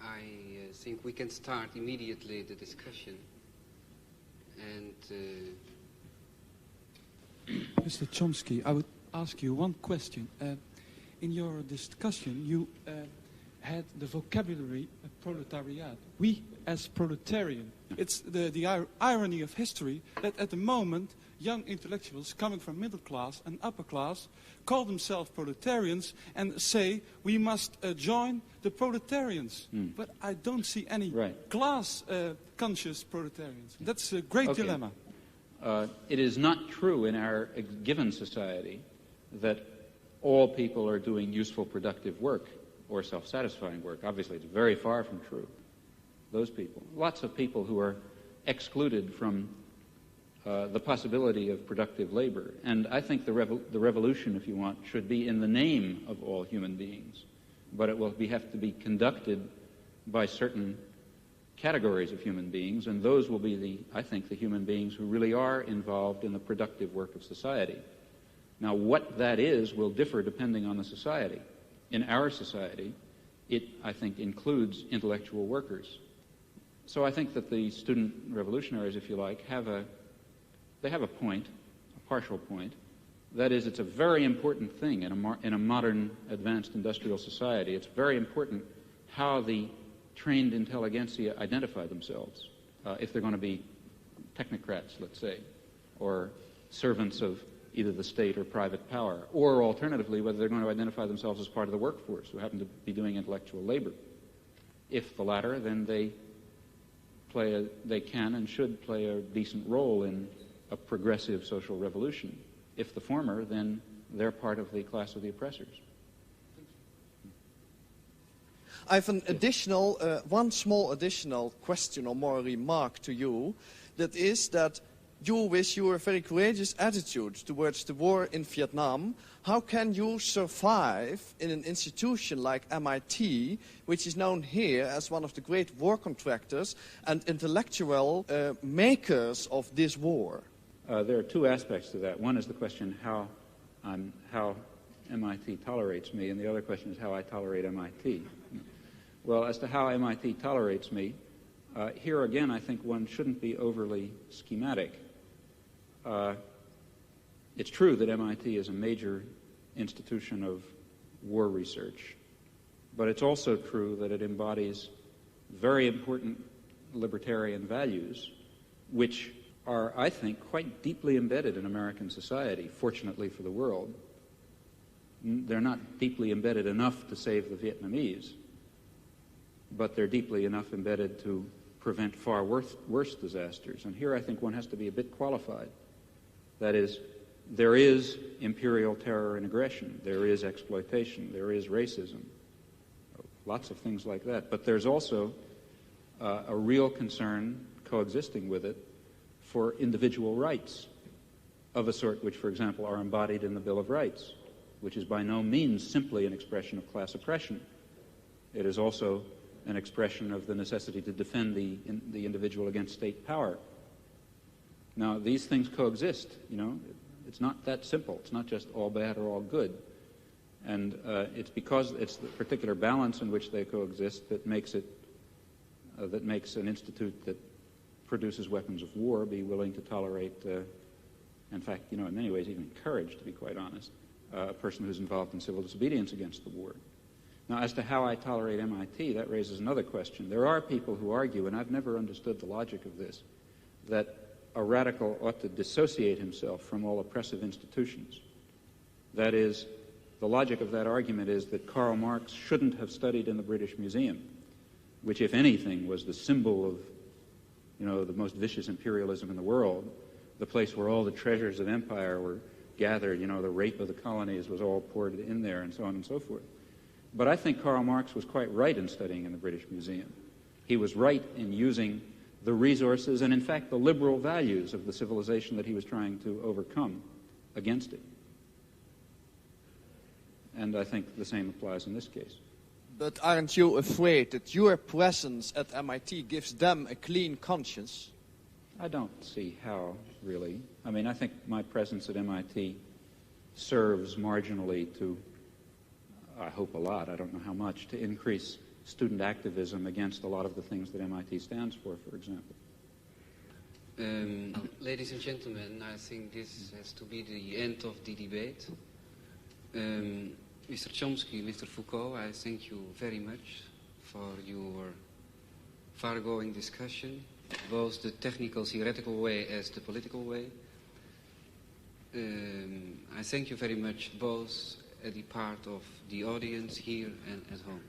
I think we can start immediately the discussion. And Mr. Chomsky, I would ask you one question. In your discussion, you had the vocabulary proletariat. We as proletarian. It's the irony of history that at the moment young intellectuals coming from middle class and upper class call themselves proletarians and say we must join the proletarians. But I don't see any class conscious proletarians. That's a great dilemma. It is not true in our given society that all people are doing useful, productive work or self-satisfying work. Obviously, it's very far from true. Those people. Lots of people who are excluded from the possibility of productive labor. And I think the revolution, if you want, should be in the name of all human beings, but it will have to be conducted by certain categories of human beings, and those will be, I think, the human beings who really are involved in the productive work of society. Now, what that is will differ depending on the society. In our society, it, I think, includes intellectual workers. So I think that the student revolutionaries, if you like, have a point, a partial point. That is, it's a very important thing in a modern, advanced industrial society. It's very important how the trained intelligentsia identify themselves, if they're going to be technocrats, let's say, or servants of either the state or private power, or alternatively, whether they're going to identify themselves as part of the workforce who happen to be doing intellectual labor. If the latter, then they can and should play a decent role in a progressive social revolution. If the former, then they're part of the class of the oppressors. I have an additional, one small additional question or more remark to you. That is that you, with your very courageous attitude towards the war in Vietnam, how can you survive in an institution like MIT, which is known here as one of the great war contractors and intellectual makers of this war? There are two aspects to that. One is the question how MIT tolerates me, and the other question is how I tolerate MIT. Well, as to how MIT tolerates me, here again I think one shouldn't be overly schematic. It's true that MIT is a major institution of war research, but it's also true that it embodies very important libertarian values, which are, I think, quite deeply embedded in American society, fortunately for the world. They're not deeply embedded enough to save the Vietnamese, but they're deeply enough embedded to prevent far worse disasters. And here I think one has to be a bit qualified. That is, there is imperial terror and aggression, there is exploitation, there is racism, lots of things like that. But there's also a real concern coexisting with it for individual rights of a sort which, for example, are embodied in the Bill of Rights, which is by no means simply an expression of class oppression. It is also an expression of the necessity to defend the individual against state power. Now, these things coexist, you know. It's not that simple. It's not just all bad or all good. And it's because it's the particular balance in which they coexist that makes it, that makes an institute that produces weapons of war be willing to tolerate, in fact, you know, in many ways even encourage, to be quite honest, a person who's involved in civil disobedience against the war. Now, as to how I tolerate MIT, that raises another question. There are people who argue, and I've never understood the logic of this, that a radical ought to dissociate himself from all oppressive institutions. That is, the logic of that argument is that Karl Marx shouldn't have studied in the British Museum, which, if anything, was the symbol of, you know, the most vicious imperialism in the world, the place where all the treasures of empire were gathered, you know, the rape of the colonies was all poured in there, and so on and so forth. But I think Karl Marx was quite right in studying in the British Museum. He was right in using the resources and, in fact, the liberal values of the civilization that he was trying to overcome against it. And I think the same applies in this case. But aren't you afraid that your presence at MIT gives them a clean conscience? I don't see how, really. I mean, I think my presence at MIT serves marginally to, I hope a lot, I don't know how much, to increase student activism against a lot of the things that MIT stands for example. Ladies and gentlemen, I think this has to be the end of the debate. Mr. Chomsky, Mr. Foucault, I thank you very much for your far-going discussion, both the technical, theoretical way as the political way. I thank you very much both at the part of the audience here and at home.